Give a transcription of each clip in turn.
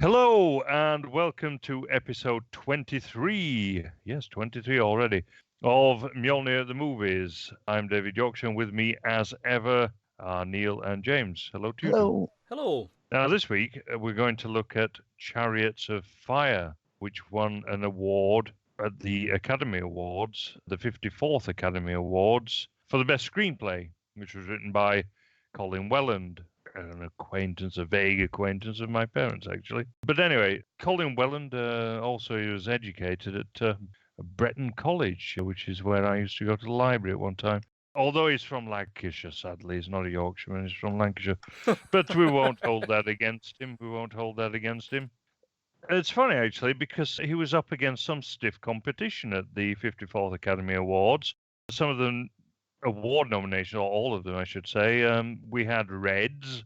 Hello and welcome to episode 23. Yes, 23 already of Mjolnir the Movies. I'm David Yorkshire, and with me as ever are Neil and James. Hello to you two. Hello. Hello. Now, this week we're going to look at Chariots of Fire, which won an award at the Academy Awards, the 54th Academy Awards, for the best screenplay, which was written by Colin Welland, an acquaintance, a vague acquaintance of my parents, actually. But anyway, Colin Welland also he was educated at Bretton College, which is where I used to go to the library at one time. Although he's from Lancashire, sadly, he's not a Yorkshireman, he's from Lancashire. But we won't hold that against him. We won't hold that against him. It's funny, actually, because he was up against some stiff competition at the 54th Academy Awards. Some of the award nominations, or all of them, I should say. We had Reds,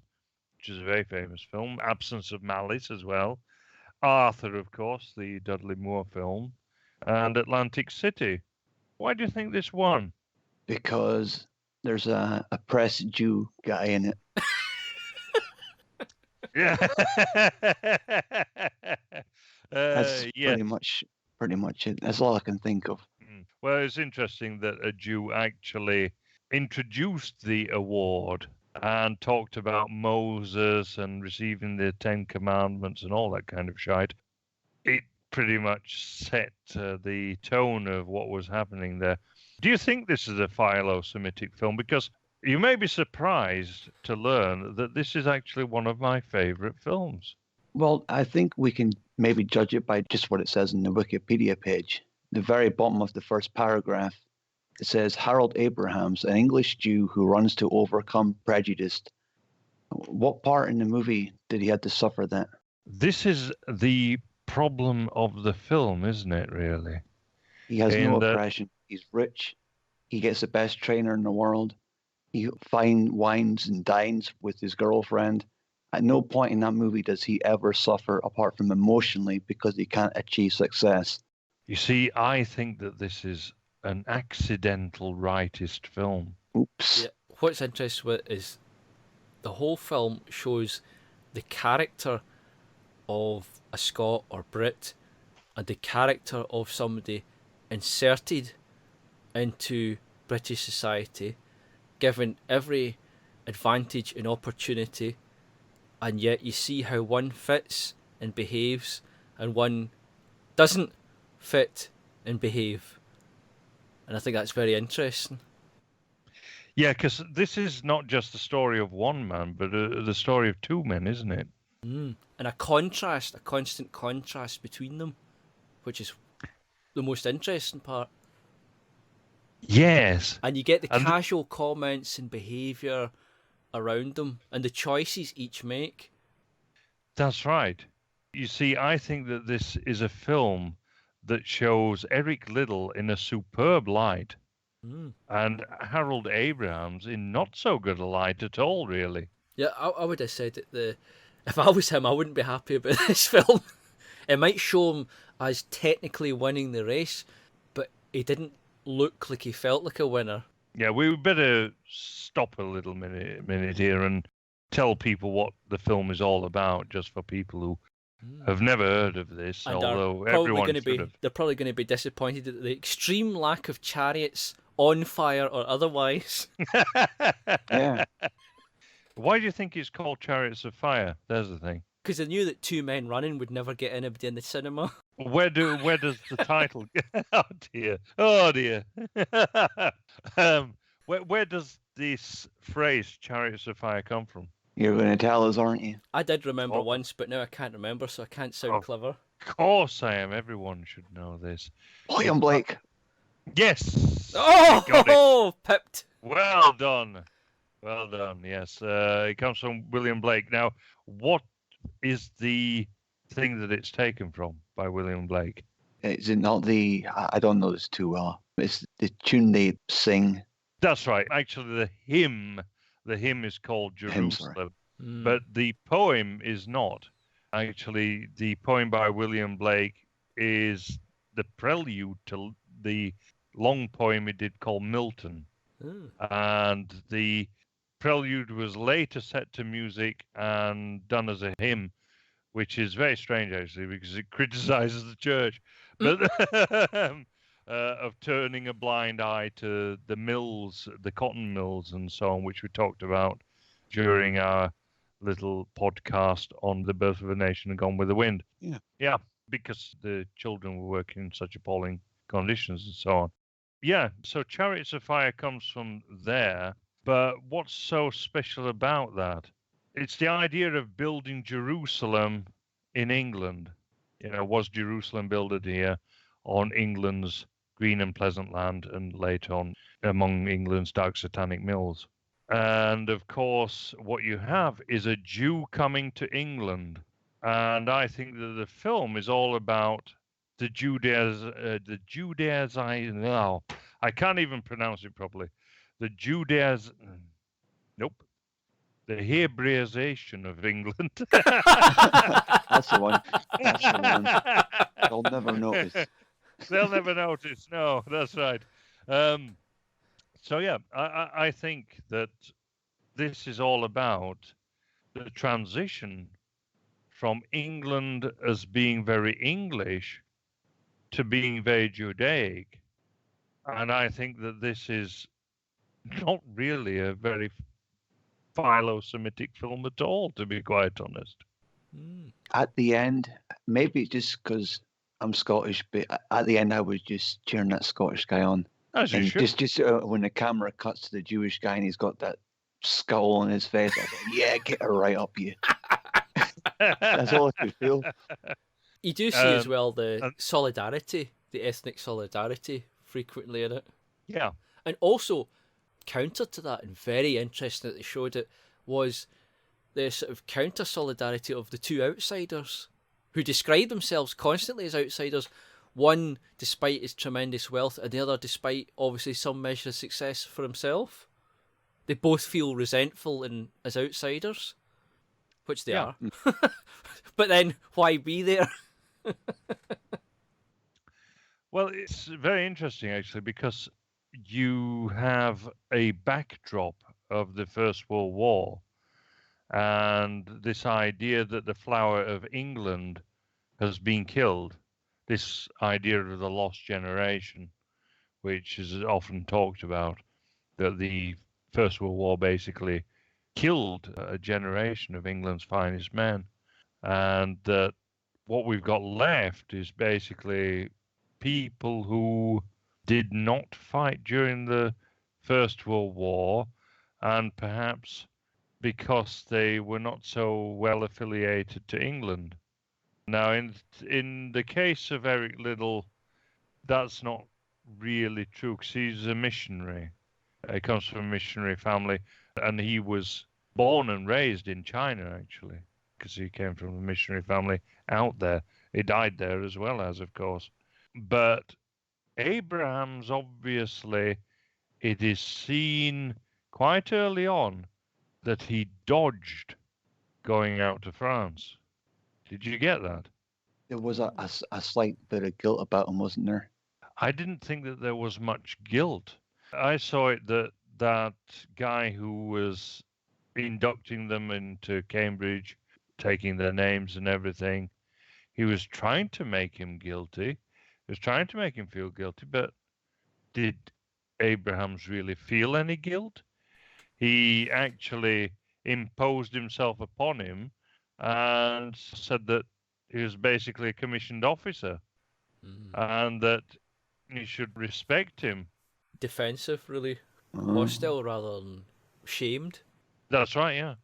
which is a very famous film, Absence of Malice as well, Arthur, of course, the Dudley Moore film, and Atlantic City. Why do you think this won? Because there's a press Jew guy in it. Yeah. That's yeah. pretty much it. That's all I can think of. Well, it's interesting that a Jew actually introduced the award and talked about Moses and receiving the Ten Commandments and all that kind of shite. It pretty much set the tone of what was happening there. Do you think this is a philo-Semitic film? Because you may be surprised to learn that this is actually one of my favorite films. Well, I think we can maybe judge it by just what it says in the Wikipedia page. The very bottom of the first paragraph, it says, Harold Abrahams, an English Jew who runs to overcome prejudice. What part in the movie did he have to suffer that? This is the problem of the film, isn't it, really? He has no oppression. He's rich. He gets the best trainer in the world. He fine wines and dines with his girlfriend. At no point in that movie does he ever suffer apart from emotionally because he can't achieve success. You see, I think that this is an accidental rightist film. Oops. Yeah. What's interesting with is the whole film shows the character of a Scot or Brit and the character of somebody inserted into British society, given every advantage and opportunity, and yet you see how one fits and behaves and one doesn't fit and behave. And I think that's very interesting. Yeah, because this is not just the story of one man, but the story of two men, isn't it? And a constant contrast between them, which is the most interesting part. Yes. And you get the casual comments and behaviour around them and the choices each make. That's right. You see, I think that this is a film that shows Eric Liddell in a superb light and Harold Abrahams in not so good a light at all, really. Yeah, I would have said that if I was him, I wouldn't be happy about this film. It might show him as technically winning the race, but he didn't look like he felt like a winner. Yeah, we better stop a little minute here and tell people what the film is all about, just for people who have never heard of this, and although everyone should have. They're probably going to be disappointed at the extreme lack of chariots on fire or otherwise. Yeah. Why do you think it's called Chariots of Fire? There's the thing. Because they knew that two men running would never get anybody in the cinema. Where does the title? Oh dear. Where does this phrase "Chariots of Fire" come from? You're going to tell us, aren't you? I did remember once, but now I can't remember, so I can't sound clever. Of course I am. Everyone should know this. William Blake. Yes. Oh, pipped. Well done. Yes, it comes from William Blake. Now, what is the thing that it's taken from by William Blake? Is it not I don't know this too well. It's the tune they sing. That's right. Actually, the hymn is called Jerusalem, but the poem is not. Actually, the poem by William Blake is the prelude to the long poem he did called Milton. And the prelude was later set to music and done as a hymn which is very strange actually because it criticizes the church, but of turning a blind eye to the mills, the cotton mills, and so on, which we talked about during our little podcast on the birth of a nation and Gone with the Wind. Yeah, because the children were working in such appalling conditions and so on. Yeah, so Chariots of Fire comes from there, but what's so special about that? It's the idea of building Jerusalem in England. Was Jerusalem builded here on England's green and pleasant land and later on among England's dark satanic mills? And of course, what you have is a Jew coming to England. And I think that the film is all about the Judaizing. I can't even pronounce it properly. The Hebraization of England. That's the one. That's the one. They'll never notice. They'll never notice. No, that's right. So yeah, I think that this is all about the transition from England as being very English to being very Judaic. And I think that this is not really a very philo-Semitic film at all, to be quite honest. At the end, maybe just because I'm Scottish, but at the end I was just cheering that Scottish guy on. As you and should. just when the camera cuts to the Jewish guy and he's got that skull on his face, I go, yeah, get her right up you. That's all I could feel. You do see as well the solidarity, the ethnic solidarity frequently in it. Yeah. And also, counter to that, and very interesting that they showed it, was the sort of counter solidarity of the two outsiders who describe themselves constantly as outsiders. One, despite his tremendous wealth, and the other, despite obviously some measure of success for himself. They both feel resentful as outsiders, which they are. But then, why be there? Well, it's very interesting, actually, because you have a backdrop of the First World War and this idea that the flower of England has been killed, this idea of the lost generation, which is often talked about, that the First World War basically killed a generation of England's finest men, and that what we've got left is basically people who did not fight during the First World War, and perhaps because they were not so well affiliated to England. Now, in the case of Eric Liddell, that's not really true, because he's a missionary. He comes from a missionary family, and he was born and raised in China, actually, because he came from a missionary family out there. He died there as well, of course. But Abraham's, obviously, it is seen quite early on that he dodged going out to France. Did you get that? There was a slight bit of guilt about him, wasn't there? I didn't think that there was much guilt. I saw it that guy who was inducting them into Cambridge, taking their names and everything, he was trying to make him guilty. He was trying to make him feel guilty, but did Abrahams really feel any guilt? He actually imposed himself upon him and said that he was basically a commissioned officer and that you should respect him. Defensive, really. Hostile rather than shamed. That's right, yeah.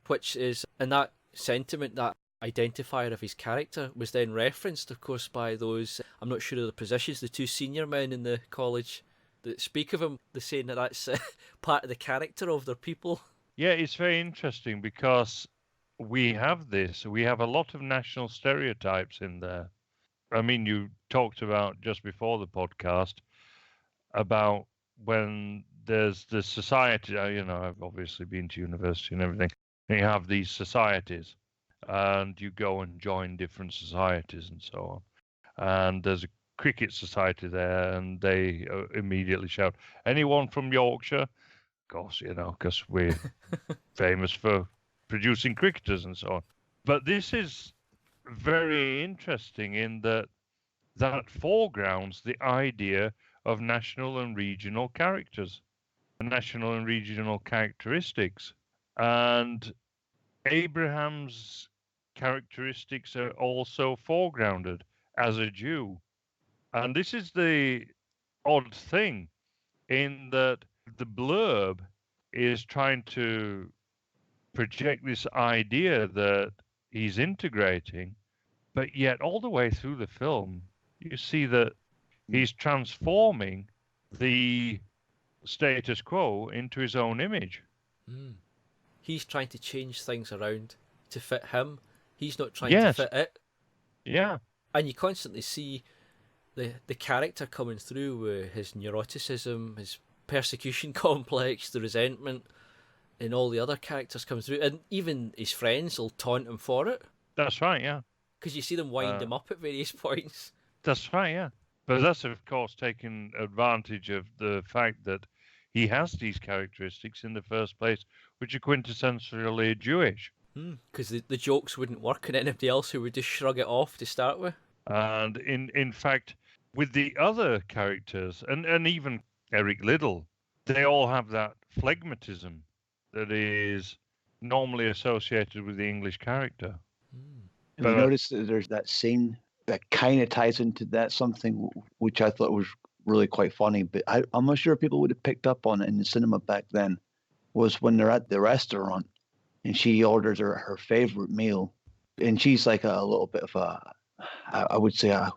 Which is, and that sentiment, that identifier of his character was then referenced, of course, by those, I'm not sure of the positions, the two senior men in the college that speak of him. They're saying that that's part of the character of their people. Yeah, it's very interesting because we have a lot of national stereotypes in there. I mean, you talked about just before the podcast about when there's the society, I've obviously been to university and everything, and you have these societies and you go and join different societies and so on. And there's a cricket society there and they immediately shout, anyone from Yorkshire? Of course, because we're famous for producing cricketers and so on. But this is very interesting in that foregrounds the idea of national and regional characters, national and regional characteristics. And Abraham's characteristics are also foregrounded as a Jew. And this is the odd thing in that the blurb is trying to project this idea that he's integrating, but yet all the way through the film, you see that he's transforming the status quo into his own image. Mm. He's trying to change things around to fit him. He's not trying Yes. to fit it. Yeah. And you constantly see the character coming through with his neuroticism, his persecution complex, the resentment, and all the other characters come through. And even his friends will taunt him for it. That's right, yeah. Because you see them wind him up at various points. That's right, yeah. But that's, of course, taking advantage of the fact that he has these characteristics in the first place, which are quintessentially Jewish. Because the jokes wouldn't work on anybody else who would just shrug it off to start with. And in fact, with the other characters, and even Eric Liddell, they all have that phlegmatism that is normally associated with the English character. Have you noticed that there's that scene that kind of ties into that, something which I thought was really quite funny, but I'm not sure people would have picked up on it in the cinema back then, was when they're at the restaurant and she orders her favorite meal, and she's like a little bit of I would say a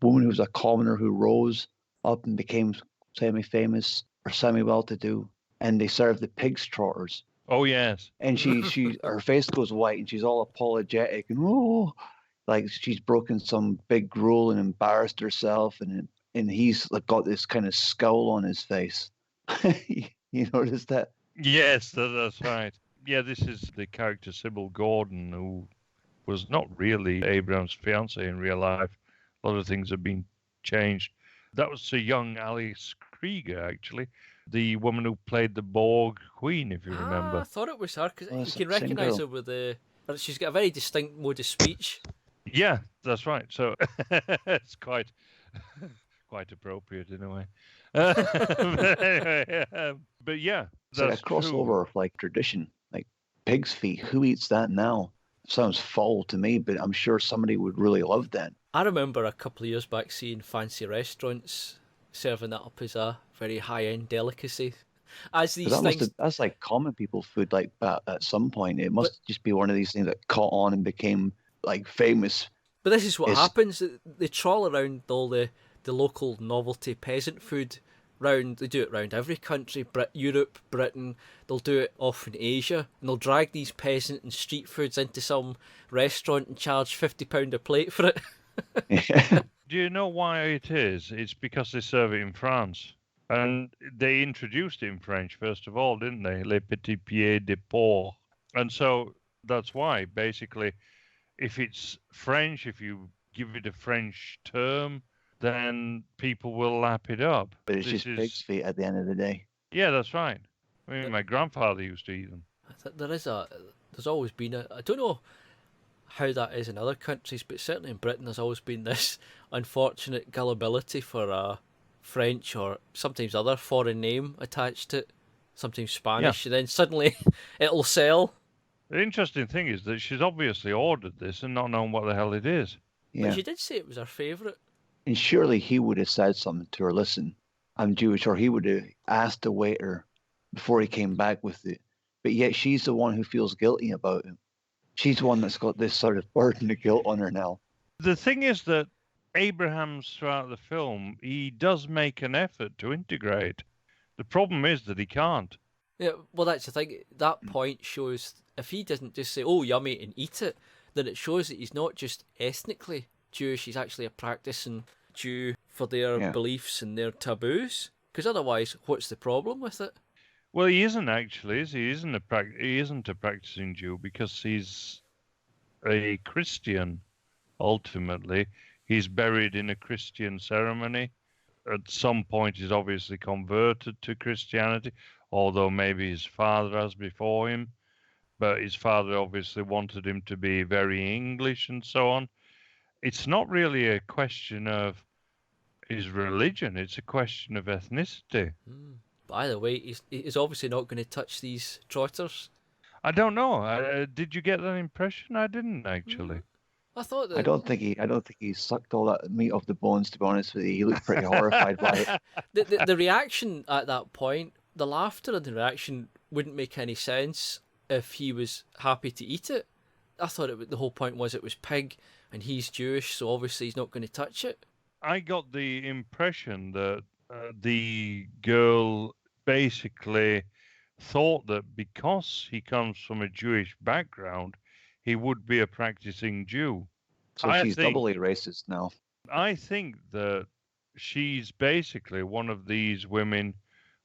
woman who was a commoner who rose up and became semi-famous or semi-well-to-do, and they serve the pig's trotters. Oh, yes. And she her face goes white and she's all apologetic and like she's broken some big rule and embarrassed herself, and he's like got this kind of scowl on his face. You notice that? Yes, that's right. Yeah, this is the character Sybil Gordon, who was not really Abraham's fiance in real life. A lot of things have been changed. That was a young Alice Krieger, actually, the woman who played the Borg Queen, if you remember. I thought it was her, because Oh, you can recognise her with she's got a very distinct mode of speech. Yeah, that's right. So it's quite appropriate in a way. But anyway, but yeah, that's a crossover of like tradition, like pig's feet. Who eats that now? Sounds foul to me, but I'm sure somebody would really love that. I remember a couple of years back seeing fancy restaurants serving that up as a very high-end delicacy. As these things, that's like common people food. Like at some point, it must just be one of these things that caught on and became like famous. But this is what happens. They trawl around all the local novelty peasant food round. They do it round every country, Europe, Britain. They'll do it off in Asia, and they'll drag these peasant and street foods into some restaurant and charge £50 a plate for it. Do you know why it is? It's because they serve it in France. And they introduced it in French, first of all, didn't they? Les petits pieds de porc. And so that's why, basically, if it's French, if you give it a French term, then people will lap it up. But it's just pig's feet at the end of the day. Yeah, that's right. I mean, my grandfather used to eat them. There's always been I don't know how that is in other countries, but certainly in Britain there's always been this unfortunate gullibility for a French or sometimes other foreign name attached to it, sometimes Spanish, and then suddenly it'll sell. The interesting thing is that she's obviously ordered this and not known what the hell it is. Yeah. But she did say it was her favourite. And surely he would have said something to her, listen, I'm Jewish, or he would have asked the waiter before he came back with it. But yet she's the one who feels guilty about it. She's the one that's got this sort of burden of guilt on her now. The thing is that Abraham's throughout the film, he does make an effort to integrate. The problem is that he can't. Yeah, well, that's the thing. That point shows if he doesn't just say, oh, yummy, and eat it, then it shows that he's not just ethnically Jewish, he's actually a practicing Jew for their beliefs and their taboos. Because otherwise, what's the problem with it? Well, he isn't actually, is he? He isn't a practicing Jew because he's a Christian, ultimately. He's buried in a Christian ceremony. At some point, he's obviously converted to Christianity, although maybe his father has before him. but his father obviously wanted him to be very English and so on. It's not really a question of his religion, it's a question of ethnicity. By the way, he's obviously not going to touch these trotters. I don't know. Did you get that impression? I didn't actually. I thought that I don't think he sucked all that meat off the bones. To be honest with you, he looked pretty horrified by it. the reaction at that point, the laughter and the reaction wouldn't make any sense if he was happy to eat it. I thought the whole point was it was pig and he's Jewish, so obviously he's not going to touch it. I got the impression that the girl basically thought that because he comes from a Jewish background, he would be a practicing Jew. So she's doubly racist now. I think that she's basically one of these women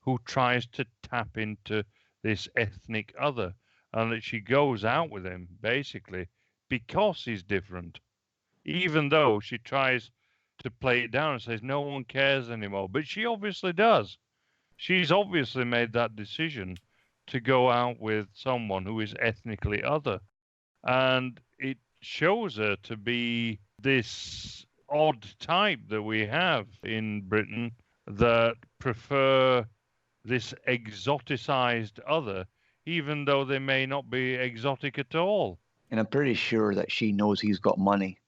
who tries to tap into this ethnic other, and that she goes out with him basically because he's different, even though she tries to play it down and says no one cares anymore. But she obviously does. She's obviously made that decision to go out with someone who is ethnically other. And it shows her to be this odd type that we have in Britain that prefer this exoticized other, even though they may not be exotic at all. And I'm pretty sure that she knows he's got money.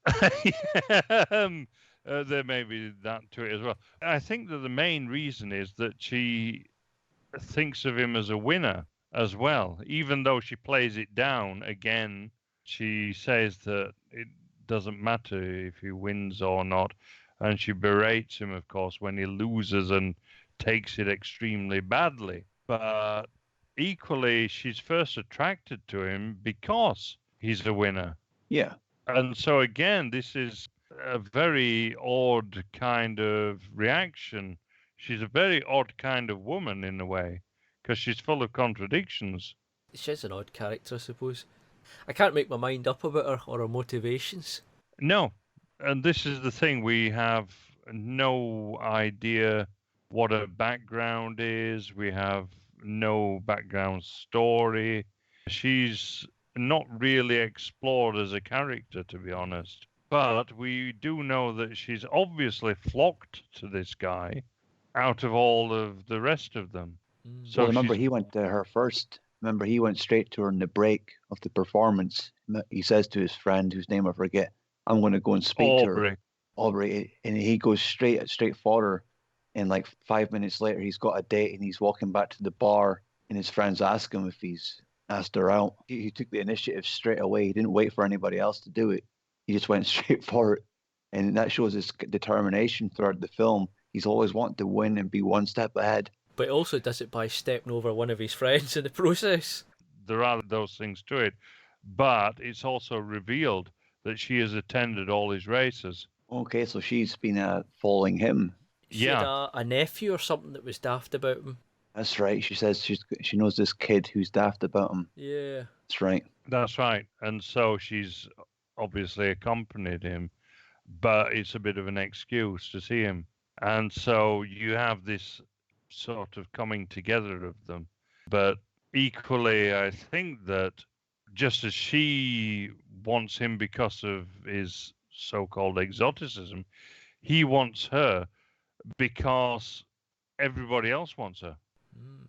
There may be that to it as well. I think that the main reason is that she thinks of him as a winner as well, even though she plays it down again. She says that it doesn't matter if he wins or not, and she berates him, of course, when he loses and takes it extremely badly. But equally, she's first attracted to him because he's a winner. Yeah. And so again, this is a very odd kind of reaction. She's a very odd kind of woman in a way, because she's full of contradictions. She's an odd character, I suppose. I can't make my mind up about her or her motivations. No, and this is the thing. We have no idea what her background is. We have no background story. She's not really explored as a character, to be honest. But we do know that she's obviously flocked to this guy out of all of the rest of them. So well, remember, he went to her first. Remember, he went straight to her in the break of the performance. He says to his friend, whose name I forget, I'm going to go and speak to her. Aubrey. And he goes straight for her. And like 5 minutes later, he's got a date and he's walking back to the bar. And his friends ask him if he's asked her out. He took the initiative straight away. He didn't wait for anybody else to do it. He just went straight for it. And that shows his determination throughout the film. He's always wanted to win and be one step ahead. But he also does it by stepping over one of his friends in the process. There are those things to it. But it's also revealed that she has attended all his races. Okay, so she's been following him. She had a nephew or something that was daft about him. That's right. She says she knows this kid who's daft about him. Yeah. That's right. That's right. And so she's obviously accompanied him. But it's a bit of an excuse to see him. And so you have this sort of coming together of them. But equally, I think that just as she wants him because of his so-called exoticism, he wants her because everybody else wants her.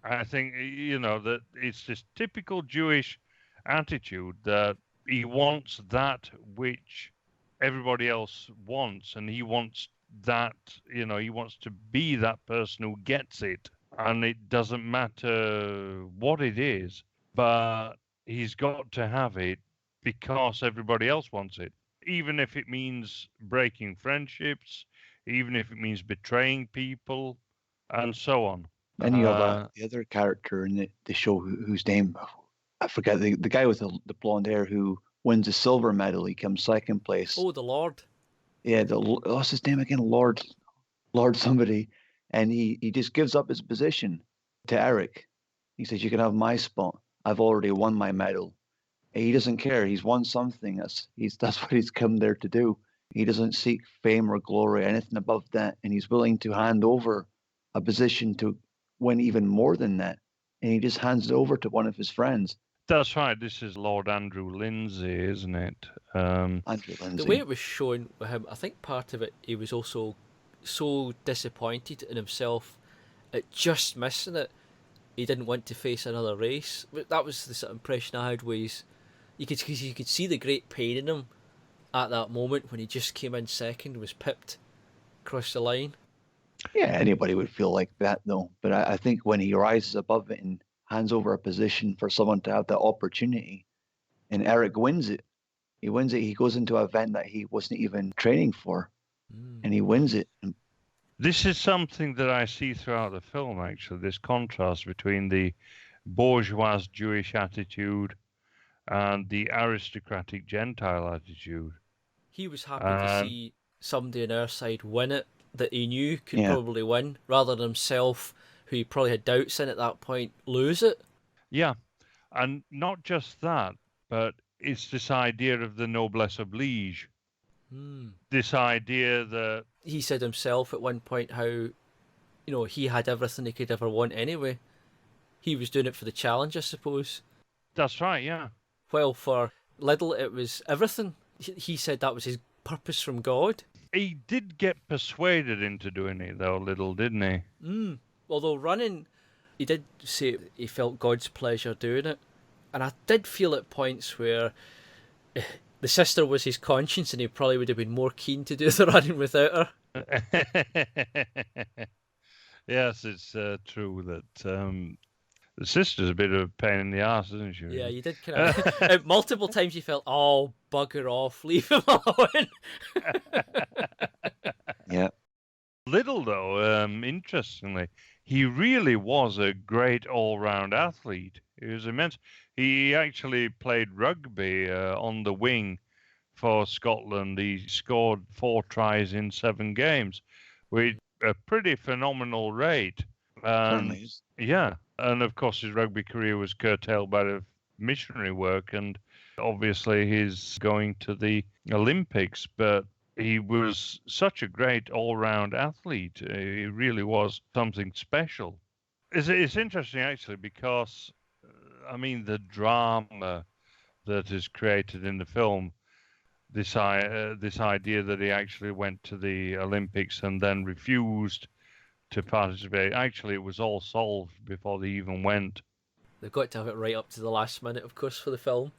I think, that it's this typical Jewish attitude that he wants that which everybody else wants, and he wants that, he wants to be that person who gets it. And it doesn't matter what it is, but he's got to have it because everybody else wants it. Even if it means breaking friendships, even if it means betraying people, and so on. And you have the other character in the show whose name, I forget, the guy with the blonde hair who wins the silver medal. He comes second place. Oh, the Lord. Yeah, what's his name again? Lord somebody. And he just gives up his position to Eric. He says, you can have my spot. I've already won my medal. And he doesn't care. He's won something. That's what he's come there to do. He doesn't seek fame or glory, anything above that. And he's willing to hand over a position to win even more than that. And he just hands it over to one of his friends. That's right. This is Lord Andrew Lindsay, isn't it? Andrew The way Lindsay. it was shown with him, I think part of it, he was also so disappointed in himself at just missing it. He didn't want to face another race. But that was the sort of impression I had. Was you could see the great pain in him at that moment when he just came in second, was pipped across the line. Yeah, anybody would feel like that, though. But I think when he rises above it and hands over a position for someone to have that opportunity, and Eric wins it, he wins it. He goes into an event that he wasn't even training for, and he wins it. This is something that I see throughout the film, actually, this contrast between the bourgeois Jewish attitude and the aristocratic Gentile attitude. He was happy to see somebody on our side win it that he knew could Yeah. probably win, rather than himself, who he probably had doubts in at that point, lose it. Yeah, and not just that, but it's this idea of the noblesse oblige. This idea that He said himself at one point how, he had everything he could ever want anyway. He was doing it for the challenge, I suppose. that's right, yeah. Well, for Liddell, it was everything. He said that was his purpose from God. He did get persuaded into doing it, though, Little, didn't he? Although running, he did say he felt God's pleasure doing it. And I did feel at points where the sister was his conscience and he probably would have been more keen to do the running without her. Yes, it's true that the sister's a bit of a pain in the arse, isn't she? Yeah, you did kind of... multiple times you felt, oh, bugger off, leave him alone. Yeah. Little, though, interestingly, he really was a great all-round athlete. He was immense. He actually played rugby on the wing for Scotland. He scored 4 tries in 7 games, with a pretty phenomenal rate. Certainly is. Yeah, and of course his rugby career was curtailed by the missionary work, and obviously he's going to the Olympics, but he was such a great all-round athlete. He really was something special. It's interesting, actually, because, the drama that is created in the film, this idea that he actually went to the Olympics and then refused to participate. Actually, it was all solved before they even went. They've got to have it right up to the last minute, of course, for the film.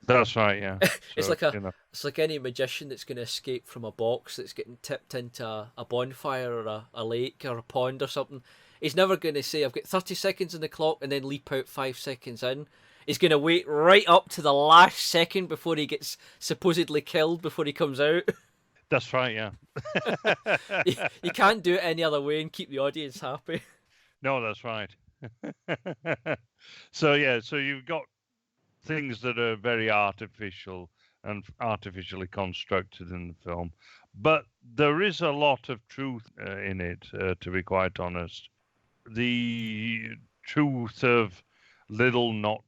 That's right, yeah. It's So, like it's like any magician that's going to escape from a box that's getting tipped into a bonfire or a lake or a pond or something. He's never going to say, I've got 30 seconds on the clock, and then leap out 5 seconds in. He's going to wait right up to the last second before he gets supposedly killed before he comes out. That's right, yeah. You can't do it any other way and keep the audience happy. No, that's right. So you've got things that are very artificial and artificially constructed in the film, but there is a lot of truth in it, to be quite honest. The truth of Little not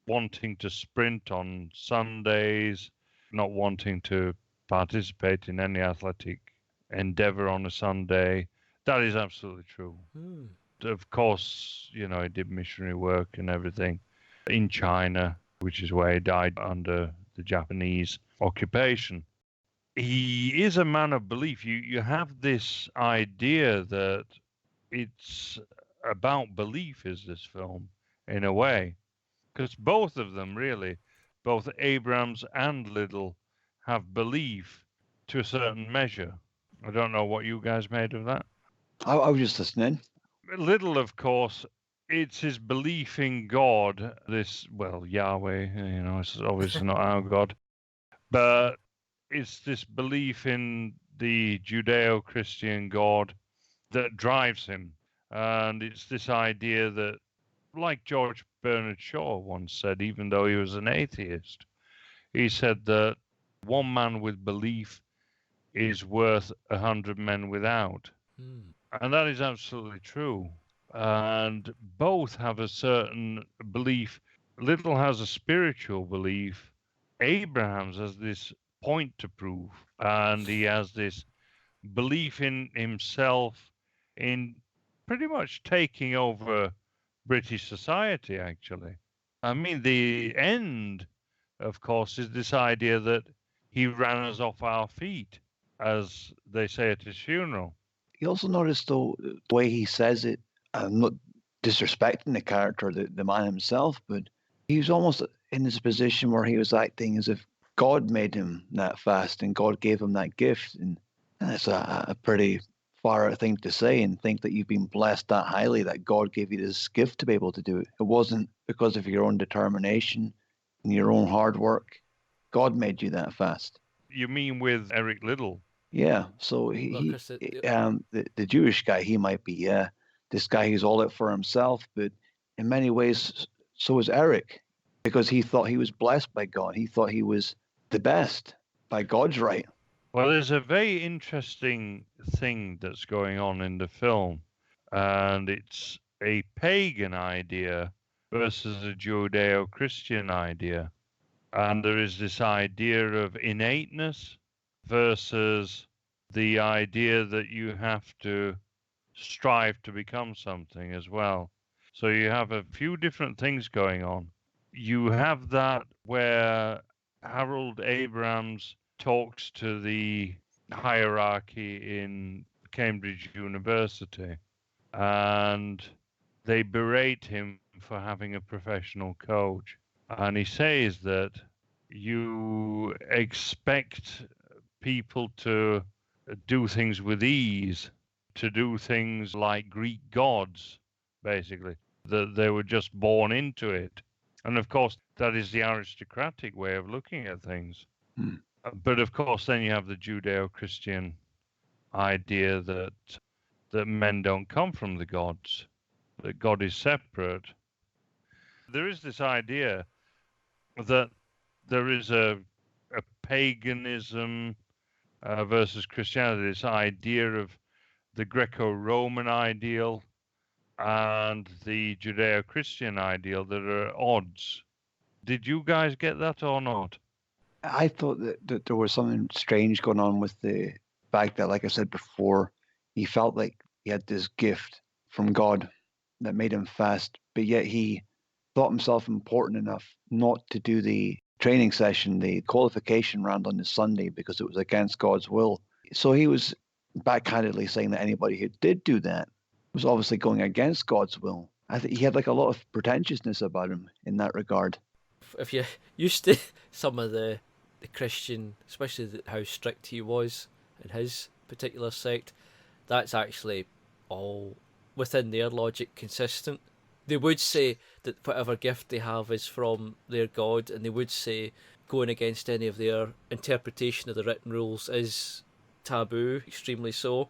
wanting to sprint on Sundays, not wanting to participate in any athletic endeavor on a Sunday, that is absolutely true. Of course, he did missionary work and everything in China, which is where he died under the Japanese occupation. He is a man of belief. You have this idea that it's about belief, is this film, in a way, because both of them, really, both Abrams and Little, have belief to a certain measure. I don't know what you guys made of that. I was just listening. Little, of course, it's his belief in God, Yahweh, it's obviously not our God, but it's this belief in the Judeo-Christian God that drives him. And it's this idea that, like George Bernard Shaw once said, even though he was an atheist, he said that one man with belief is worth 100 men without. And that is absolutely true. And both have a certain belief. Little has a spiritual belief. Abrahams has this point to prove. And he has this belief in himself in pretty much taking over British society, actually. I mean, the end, of course, is this idea that he ran us off our feet, as they say at his funeral. You also notice, though, the way he says it, I'm not disrespecting the character, the man himself, but he was almost in this position where he was acting as if God made him that fast and God gave him that gift. And that's a pretty far out thing to say, and think that you've been blessed that highly that God gave you this gift to be able to do it. It wasn't because of your own determination and your own hard work. God made you that fast. You mean with Eric Liddell? Yeah, so the Jewish guy, he might be, this guy who's all out for himself, but in many ways, so is Eric, because he thought he was blessed by God. He thought he was the best by God's right. Well, there's a very interesting thing that's going on in the film, and it's a pagan idea versus a Judeo-Christian idea. And there is this idea of innateness versus the idea that you have to strive to become something as well. So you have a few different things going on. You have that where Harold Abrahams talks to the hierarchy in Cambridge University, and they berate him for having a professional coach. And he says that you expect people to do things with ease, to do things like Greek gods, basically, that they were just born into it. And of course, that is the aristocratic way of looking at things. But of course, then you have the Judeo-Christian idea that men don't come from the gods, that God is separate. There is this idea that there is a paganism versus Christianity, this idea of the Greco-Roman ideal and the Judeo-Christian ideal that are at odds. Did you guys get that or not? I thought that there was something strange going on with the fact that, like I said before, he felt like he had this gift from God that made him fast, but yet he thought himself important enough not to do the training session, the qualification round on the Sunday, because it was against God's will. So he was backhandedly saying that anybody who did do that was obviously going against God's will. I think he had like a lot of pretentiousness about him in that regard. If you're used to some of the Christian, especially how strict he was in his particular sect, that's actually all within their logic consistent. They would say that whatever gift they have is from their God, and they would say going against any of their interpretation of the written rules is taboo, extremely so.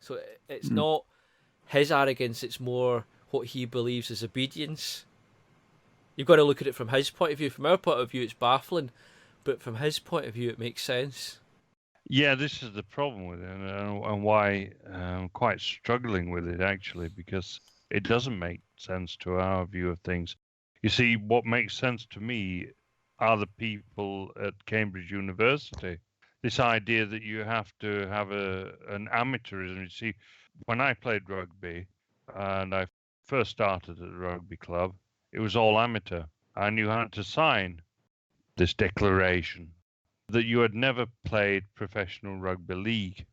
So it's not his arrogance, it's more what he believes is obedience. You've got to look at it from his point of view. From our point of view, it's baffling, but from his point of view, it makes sense. Yeah, this is the problem with it, and why I'm quite struggling with it, actually, because it doesn't make sense to our view of things. You see, what makes sense to me are the people at Cambridge University. This idea that you have to have an amateurism. You see, when I played rugby, and I first started at the rugby club, it was all amateur, and you had to sign this declaration that you had never played professional rugby league.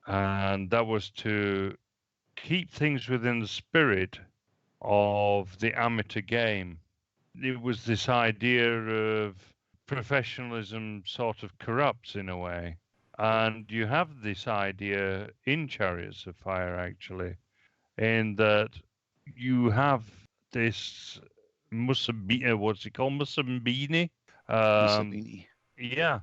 And that was to keep things within the spirit of the amateur game. It was this idea of professionalism sort of corrupts in a way. And you have this idea in Chariots of Fire, actually, in that you have this Musambini, what's he called? Musambini? Mussolini. Yeah.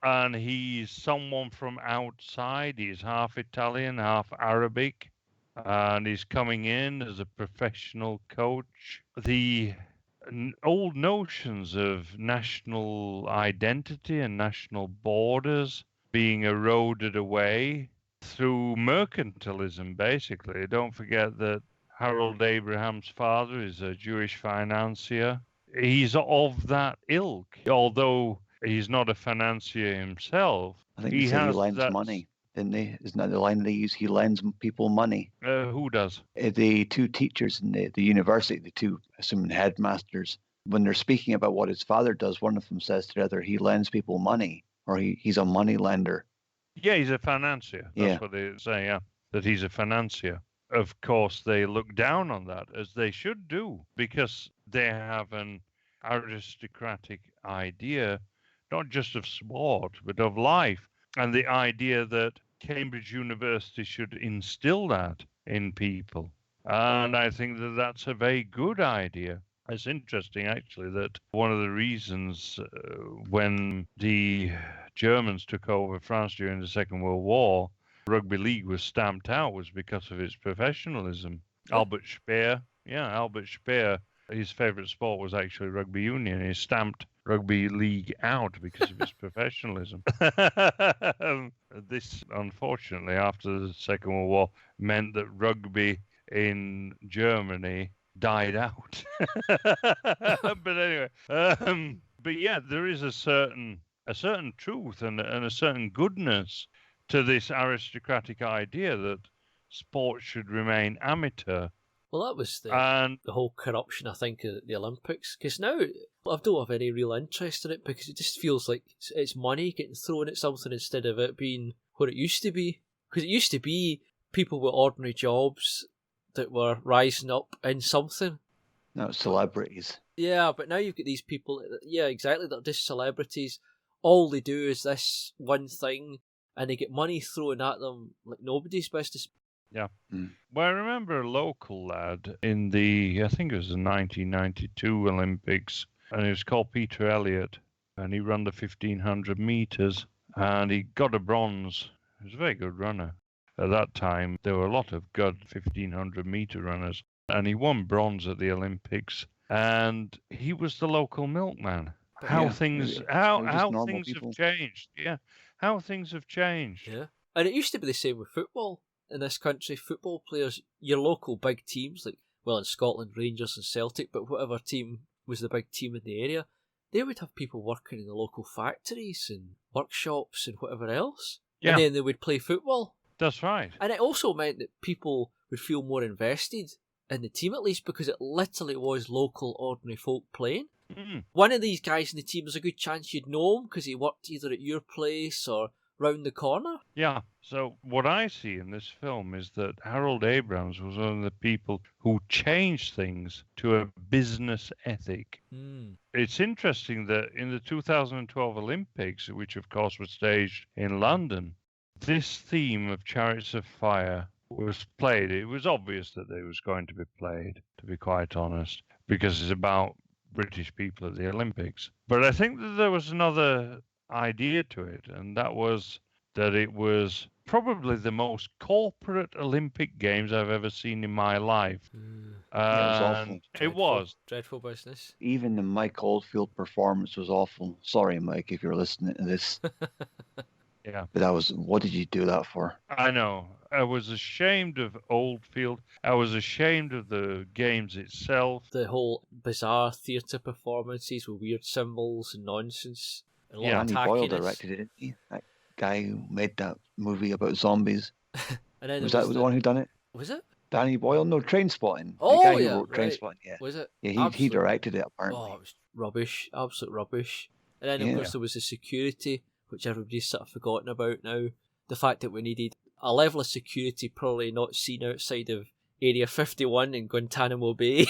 And he's someone from outside. He's half Italian, half Arabic. And he's coming in as a professional coach. The old notions of national identity and national borders being eroded away through mercantilism, basically. Don't forget that Harold Abraham's father is a Jewish financier. He's of that ilk, although he's not a financier himself. I think he lends money. didn't they? Isn't that the line they use? He lends people money. Who does? The two teachers in the university, the two, assuming headmasters, when they're speaking about what his father does, one of them says to the other, he lends people money, or he's a money lender. Yeah, he's a financier. That's what they say, yeah, that he's a financier. Of course, they look down on that, as they should do, because they have an aristocratic idea, not just of sport, but of life. And the idea that Cambridge University should instill that in people. And I think that that's a very good idea. It's interesting, actually, that one of the reasons when the Germans took over France during the Second World War, rugby league was stamped out was because of its professionalism. Oh. Albert Speer, his favourite sport was actually rugby union. He stamped rugby league out because of its professionalism. This, unfortunately, after the Second World War, meant that rugby in Germany died out. But anyway, but yeah, there is a certain truth and a certain goodness to this aristocratic idea that sport should remain amateur. Well, that was the whole corruption, I think, of the Olympics. Because now I don't have any real interest in it because it just feels like it's money getting thrown at something instead of it being what it used to be. Because it used to be people with ordinary jobs that were rising up in something. No, celebrities. Yeah, but now you've got these people, yeah, exactly, they're just celebrities. All they do is this one thing, and they get money thrown at them like nobody's business. Yeah. Well, I remember a local lad in I think it was the 1992 Olympics, and he was called Peter Elliott, and he ran the 1500 meters, and he got a bronze. He was a very good runner. At that time, there were a lot of good 1500 meter runners, and he won bronze at the Olympics, and he was the local milkman. How things have changed. Yeah, how things have changed. Yeah, and it used to be the same with football in this country. Football players, your local big teams, like, well, in Scotland, Rangers and Celtic, but whatever team was the big team in the area, they would have people working in the local factories and workshops and whatever else. Yeah. And then they would play football. That's right. And it also meant that people would feel more invested in the team, at least, because it literally was local, ordinary folk playing. Mm. One of these guys in the team, there's a good chance you'd know him because he worked either at your place or round the corner. Yeah, so what I see in this film is that Harold Abrahams was one of the people who changed things to a business ethic. Mm. It's interesting that in the 2012 Olympics, which of course was staged in London, this theme of Chariots of Fire was played. It was obvious that it was going to be played, to be quite honest, because it's about British people at the Olympics. But I think that there was another idea to it, and that was that it was probably the most corporate Olympic Games I've ever seen in my life. It was awful. It was. Dreadful business. Even the Mike Oldfield performance was awful. Sorry, Mike, if you're listening to this. Yeah. But what did you do that for? I know. I was ashamed of Oldfield. I was ashamed of the games itself. The whole bizarre theatre performances with weird symbols and nonsense. And Danny Boyle directed it, didn't he? That guy who made that movie about zombies. And then was that the one who done it? Was it? Danny Boyle? No, Trainspotting. Oh, the guy yeah. Who wrote Trainspotting, yeah. Was it? Yeah, he directed it, apparently. Oh, it was rubbish. Absolute rubbish. And then, of course, there was the security, which everybody's sort of forgotten about now. The fact that we needed a level of security probably not seen outside of Area 51 in Guantanamo Bay.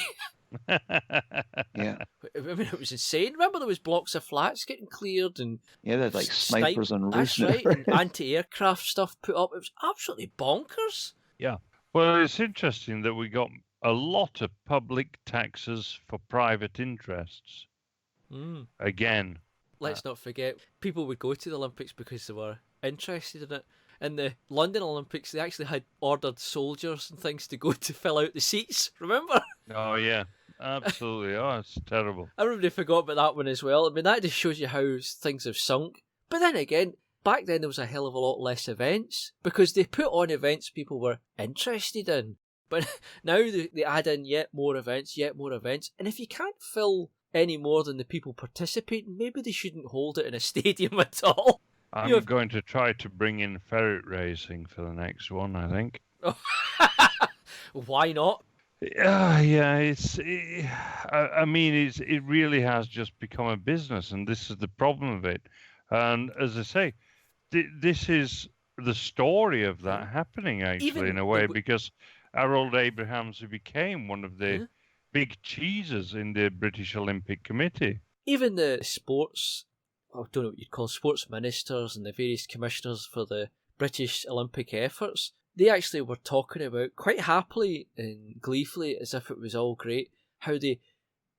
Yeah. I mean, it was insane. Remember there was blocks of flats getting cleared and... Yeah, there's like snipers on roofs. That's right, and anti-aircraft stuff put up. It was absolutely bonkers. Yeah. Well, it's interesting that we got a lot of public taxes for private interests. Mm. Again. Let's not forget, people would go to the Olympics because they were interested in it. In the London Olympics, they actually had ordered soldiers and things to go to fill out the seats, remember? Oh, yeah, absolutely. Oh, it's terrible. Everybody forgot about that one as well. I mean, that just shows you how things have sunk. But then again, back then there was a hell of a lot less events because they put on events people were interested in. But now they add in yet more events. And if you can't fill any more than the people participating, maybe they shouldn't hold it in a stadium at all. I'm going to try to bring in ferret racing for the next one, I think. Why not? Yeah, I mean, it really has just become a business, and this is the problem of it. And as I say, this is the story of that happening, actually, Even in a way, because Harold Abrahams became one of the big cheeses in the British Olympic Committee. Even the sports, I don't know what you'd call sports ministers and the various commissioners for the British Olympic efforts, they actually were talking about, quite happily and gleefully, as if it was all great, how they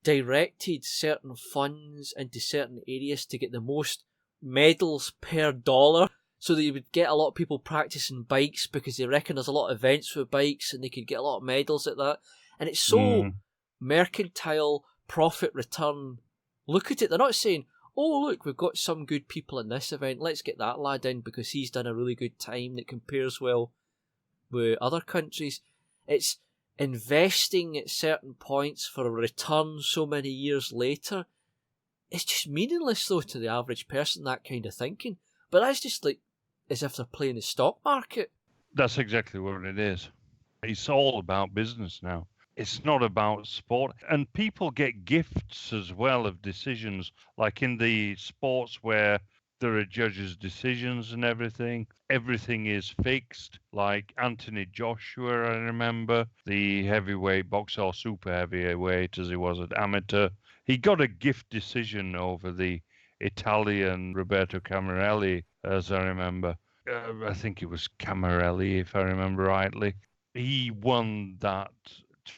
directed certain funds into certain areas to get the most medals per dollar, so that you would get a lot of people practicing bikes, because they reckon there's a lot of events with bikes and they could get a lot of medals at that. And it's so mercantile, profit return. Look at it. They're not saying, oh, look, we've got some good people in this event, let's get that lad in because he's done a really good time that compares well with other countries. It's investing at certain points for a return so many years later. It's just meaningless, though, to the average person, that kind of thinking. But that's just like as if they're playing the stock market. That's exactly what it is. It's all about business now. It's not about sport. And people get gifts as well of decisions, like in the sports where there are judges' decisions and everything. Everything is fixed, like Anthony Joshua, I remember, the heavyweight boxer, or super heavyweight as he was at amateur. He got a gift decision over the Italian Roberto Camarelli, as I remember. I think it was Camarelli, if I remember rightly. He won that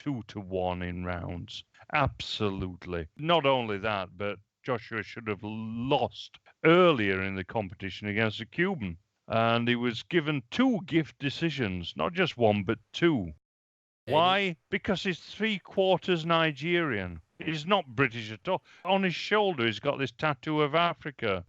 2-1 in rounds. Absolutely. Not only that, but Joshua should have lost earlier in the competition against a Cuban. And he was given 2 gift decisions, not just 1, but 2. Why? Because he's 3/4 Nigerian. He's not British at all. On his shoulder, he's got this tattoo of Africa.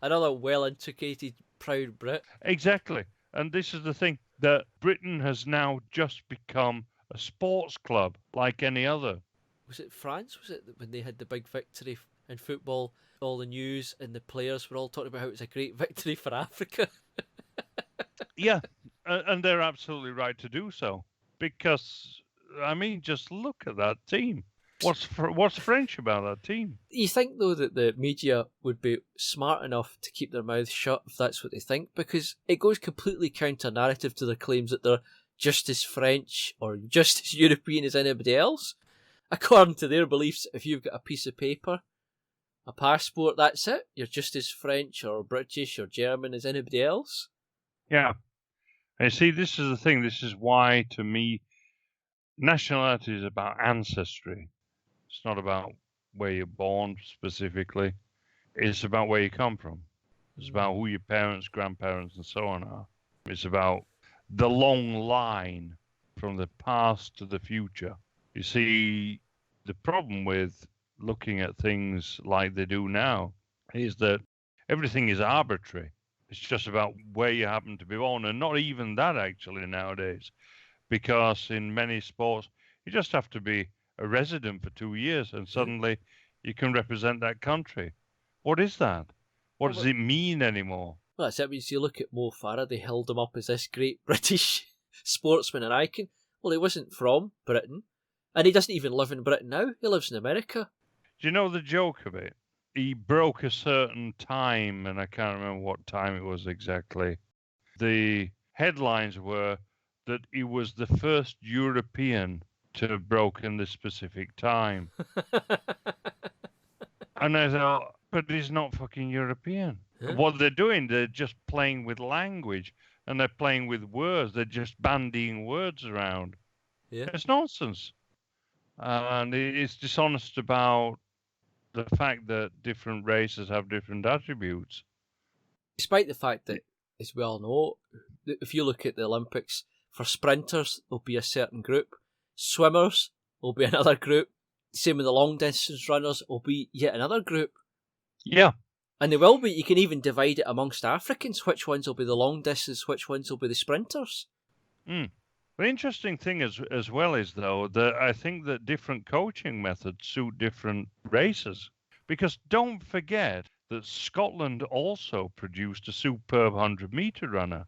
Another well-integrated, proud Brit. Exactly. And this is the thing, that Britain has now just become a sports club like any other. Was it France? Was it when they had the big victory in football? All the news and the players were all talking about how it was a great victory for Africa. Yeah, and they're absolutely right to do so. Because, I mean, just look at that team. What's French about that team? You think, though, that the media would be smart enough to keep their mouths shut if that's what they think? Because it goes completely counter-narrative to their claims that they're just as French or just as European as anybody else. According to their beliefs, if you've got a piece of paper, a passport, that's it. You're just as French or British or German as anybody else. Yeah. And see, this is the thing. This is why, to me, nationality is about ancestry. It's not about where you're born specifically. It's about where you come from. It's about who your parents, grandparents, and so on are. It's about the long line from the past to the future. You see, the problem with looking at things like they do now is that everything is arbitrary. It's just about where you happen to be born, and not even that actually nowadays, because in many sports, you just have to be a resident for 2 years and suddenly you can represent that country. What is that? What does it mean anymore? Well, that's it. When you look at Mo Farah, they held him up as this great British sportsman and icon. Well, he wasn't from Britain, and he doesn't even live in Britain now. He lives in America. Do you know the joke of it? He broke a certain time, and I can't remember what time it was exactly. The headlines were that he was the first European to have broken this specific time. And I thought, but he's not fucking European. Huh? What they're doing, they're just playing with language, and they're playing with words. They're just bandying words around. Yeah. It's nonsense. And it's dishonest about the fact that different races have different attributes. Despite the fact that, as we all know, if you look at the Olympics, for sprinters, there'll be a certain group. Swimmers will be another group. Same with the long distance runners will be yet another group. Yeah. And they will be. You can even divide it amongst Africans. Which ones will be the long distance, which ones will be the sprinters. The interesting thing as well is, though, that I think that different coaching methods suit different races. Because don't forget that Scotland also produced a superb 100-metre runner,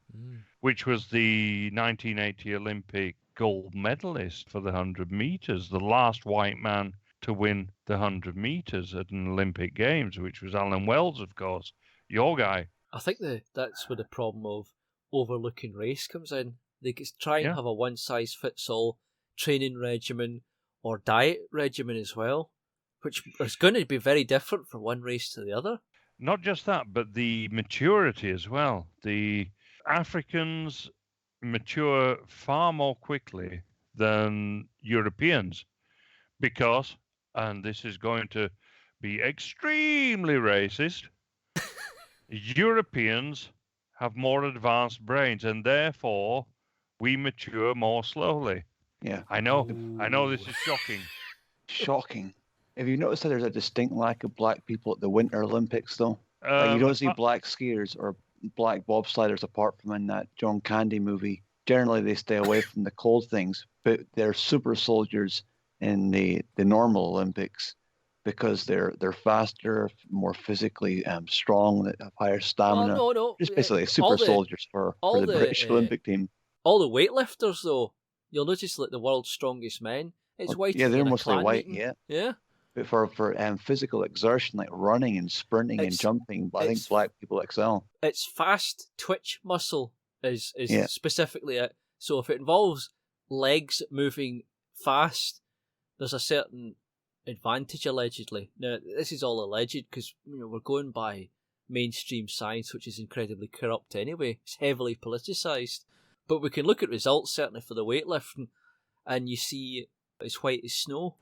which was the 1980 Olympic gold medalist for the 100 metres, the last white man to win the 100 metres at an Olympic Games, which was Alan Wells, of course, your guy. I think that's where the problem of overlooking race comes in. They try and have a one-size-fits-all training regimen or diet regimen as well, which is going to be very different from one race to the other. Not just that, but the maturity as well. The Africans mature far more quickly than Europeans because, and this is going to be extremely racist, Europeans have more advanced brains and therefore we mature more slowly. Yeah. I know this is shocking. Shocking. Have you noticed that there's a distinct lack of black people at the Winter Olympics, though? Like you don't see black skiers or black bobsliders apart from in that John Candy movie. Generally, they stay away from the cold things, but they're super soldiers in the normal Olympics because they're faster, more physically strong, they have higher stamina. No. Just basically super soldiers for the British Olympic team. All the weightlifters, though, you'll notice like the world's strongest men, it's white. Yeah, they're mostly white, meeting. Yeah. But for physical exertion, like running and sprinting and jumping, I think black people excel. It's fast twitch muscle is specifically it. So if it involves legs moving fast, there's a certain advantage allegedly. Now this is all alleged because we're going by mainstream science, which is incredibly corrupt anyway. It's heavily politicized, but we can look at results certainly for the weightlifting, and you see it's white as snow.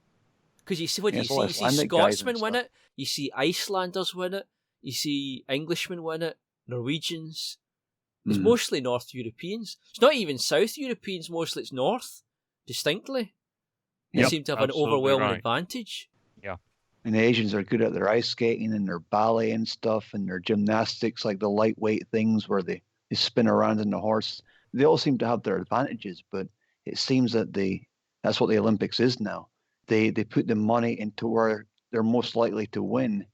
Because you see what you see Scotsmen win it, you see Icelanders win it, you see Englishmen win it, Norwegians. It's mostly North Europeans. It's not even South Europeans, mostly it's North, distinctly. They seem to have an overwhelming advantage. Yeah. And the Asians are good at their ice skating and their ballet and stuff and their gymnastics, like the lightweight things where they spin around in the horse. They all seem to have their advantages, but it seems that that's what the Olympics is now. They put the money into where they're most likely to win,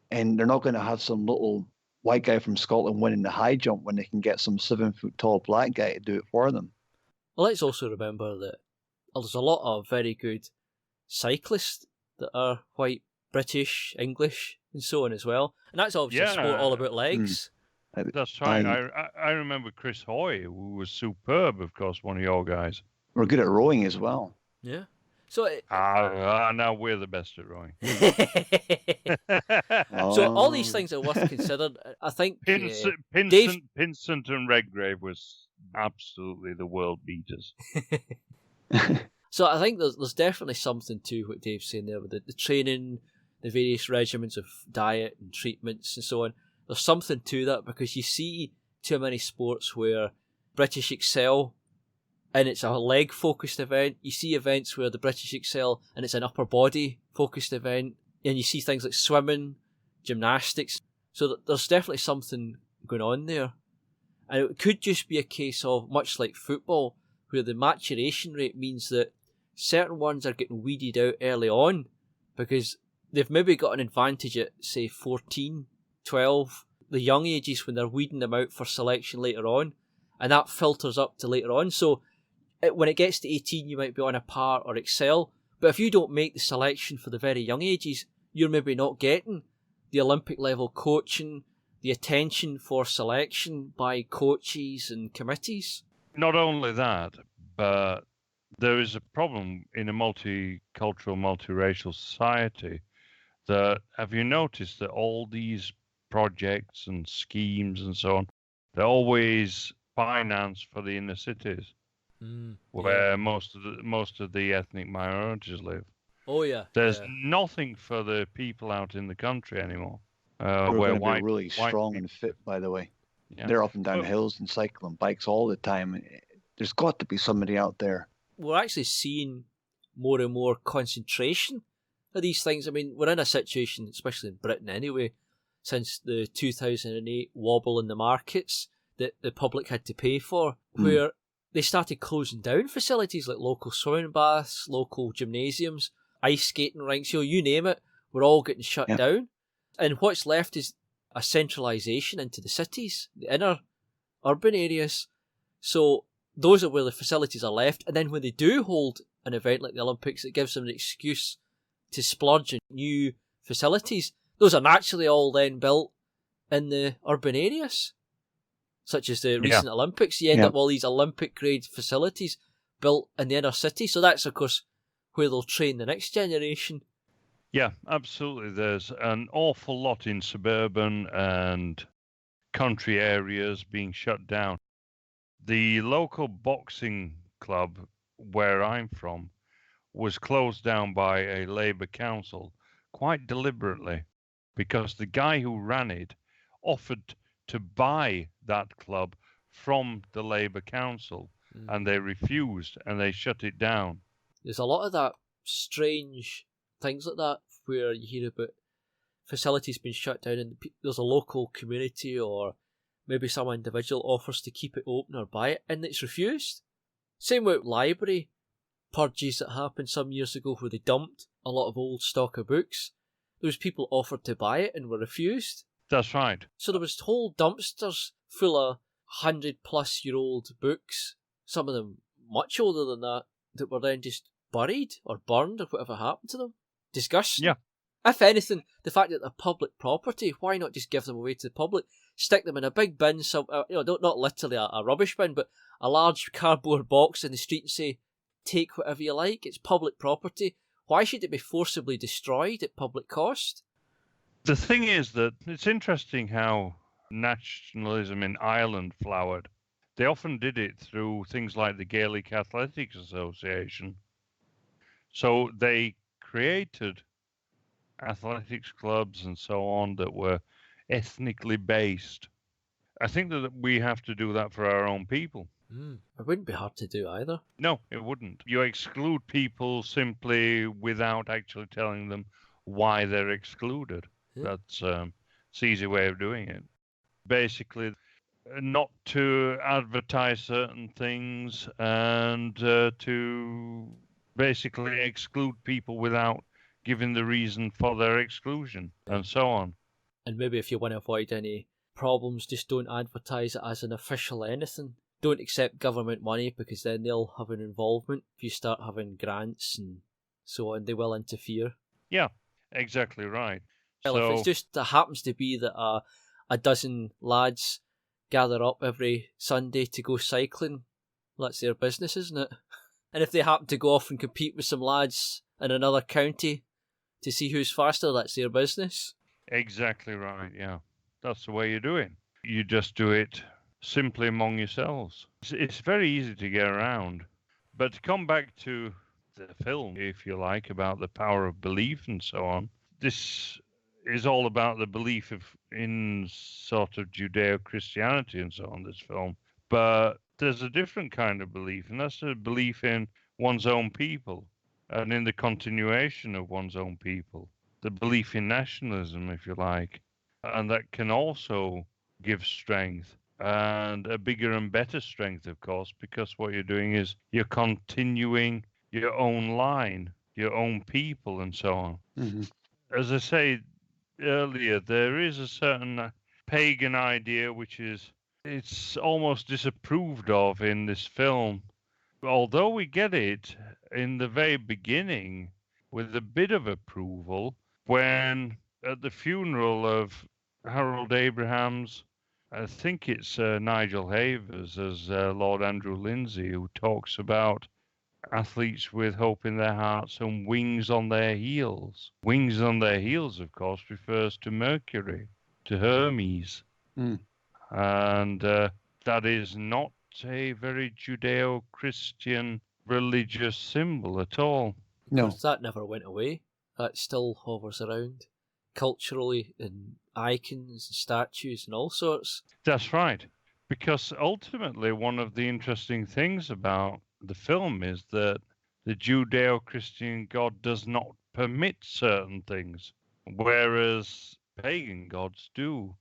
and they're not going to have some little white guy from Scotland winning the high jump when they can get some 7-foot tall black guy to do it for them. Well, let's also remember that there's a lot of very good cyclists that are white, British, English, and so on as well. And that's obviously a sport all about legs. That's right. I remember Chris Hoy, who was superb, of course, one of your guys. We're good at rowing as well. Yeah. So now we're the best at rowing. So all these things are worth considering. I think Pinsent and Redgrave was absolutely the world beaters. So I think there's definitely something to what Dave's saying there with the training, the various regimens of diet and treatments and so on. There's something to that because you see too many sports where British excel and it's a leg-focused event. You see events where the British excel and it's an upper-body-focused event. And you see things like swimming, gymnastics. So there's definitely something going on there. And it could just be a case of, much like football, where the maturation rate means that certain ones are getting weeded out early on because they've maybe got an advantage at, say, 14, 12, the young ages when they're weeding them out for selection later on. And that filters up to later on. So when it gets to 18, you might be on a par or excel. But if you don't make the selection for the very young ages, you're maybe not getting the Olympic level coaching, the attention for selection by coaches and committees. Not only that, but there is a problem in a multicultural, multiracial society that, have you noticed that all these projects and schemes and so on, they're always financed for the inner cities? Where most of the ethnic minorities live. Oh yeah. There's nothing for the people out in the country anymore. Where white, be really strong and fit, by the way. Yeah. They're up and down hills and cycling bikes all the time. There's got to be somebody out there. We're actually seeing more and more concentration of these things. I mean, we're in a situation, especially in Britain anyway, since the 2008 wobble in the markets that the public had to pay for, where they started closing down facilities like local swimming baths, local gymnasiums, ice skating rinks, you name it, we're all getting shut down. And what's left is a centralisation into the cities, the inner urban areas. So those are where the facilities are left. And then when they do hold an event like the Olympics, it gives them an excuse to splurge in new facilities. Those are naturally all then built in the urban areas, such as the recent Olympics. You end up with all these Olympic-grade facilities built in the inner city. So that's, of course, where they'll train the next generation. Yeah, absolutely. There's an awful lot in suburban and country areas being shut down. The local boxing club where I'm from was closed down by a Labour council quite deliberately because the guy who ran it offered to buy that club from the Labour council and they refused and they shut it down. There's a lot of that strange things like that where you hear about facilities being shut down and there's a local community or maybe some individual offers to keep it open or buy it and it's refused. Same with library purges that happened some years ago where they dumped a lot of old stock of books. Those people offered to buy it and were refused. That's right. So there was whole dumpsters full of 100-plus-year-old books, some of them much older than that, that were then just buried or burned or whatever happened to them. Disgusting. Yeah. If anything, the fact that they're public property, why not just give them away to the public? Stick them in a big bin, not literally a rubbish bin, but a large cardboard box in the street and say, take whatever you like, it's public property. Why should it be forcibly destroyed at public cost? The thing is that it's interesting how nationalism in Ireland flowered. They often did it through things like the Gaelic Athletics Association. So they created athletics clubs and so on that were ethnically based. I think that we have to do that for our own people. It wouldn't be hard to do either. No, it wouldn't. You exclude people simply without actually telling them why they're excluded. Yeah. That's the easy way of doing it. Basically, not to advertise certain things and to basically exclude people without giving the reason for their exclusion and so on. And maybe if you want to avoid any problems, just don't advertise it as an official anything. Don't accept government money because then they'll have an involvement. If you start having grants and so on, they will interfere. Yeah, exactly right. Well, if it's just that happens to be that a dozen lads gather up every Sunday to go cycling, that's their business, isn't it? And if they happen to go off and compete with some lads in another county to see who's faster, that's their business. Exactly right, yeah. That's the way you do it. You just do it simply among yourselves. It's very easy to get around. But to come back to the film, if you like, about the power of belief and so on, this is all about the belief in sort of Judeo-Christianity and so on, this film. But there's a different kind of belief, and that's a belief in one's own people and in the continuation of one's own people. The belief in nationalism, if you like. And that can also give strength, and a bigger and better strength, of course, because what you're doing is you're continuing your own line, your own people, and so on. Mm-hmm. As I say earlier, there is a certain pagan idea which it's almost disapproved of in this film, although we get it in the very beginning with a bit of approval when at the funeral of Harold Abrahams, I think it's Nigel Havers as Lord Andrew Lindsay, who talks about athletes with hope in their hearts and wings on their heels. Wings on their heels, of course, refers to Mercury, to Hermes. And that is not a very Judeo-Christian religious symbol at all. No. That never went away. That still hovers around culturally in icons, statues and all sorts. That's right. Because ultimately one of the interesting things about the film is that the Judeo-Christian God does not permit certain things, whereas pagan gods do.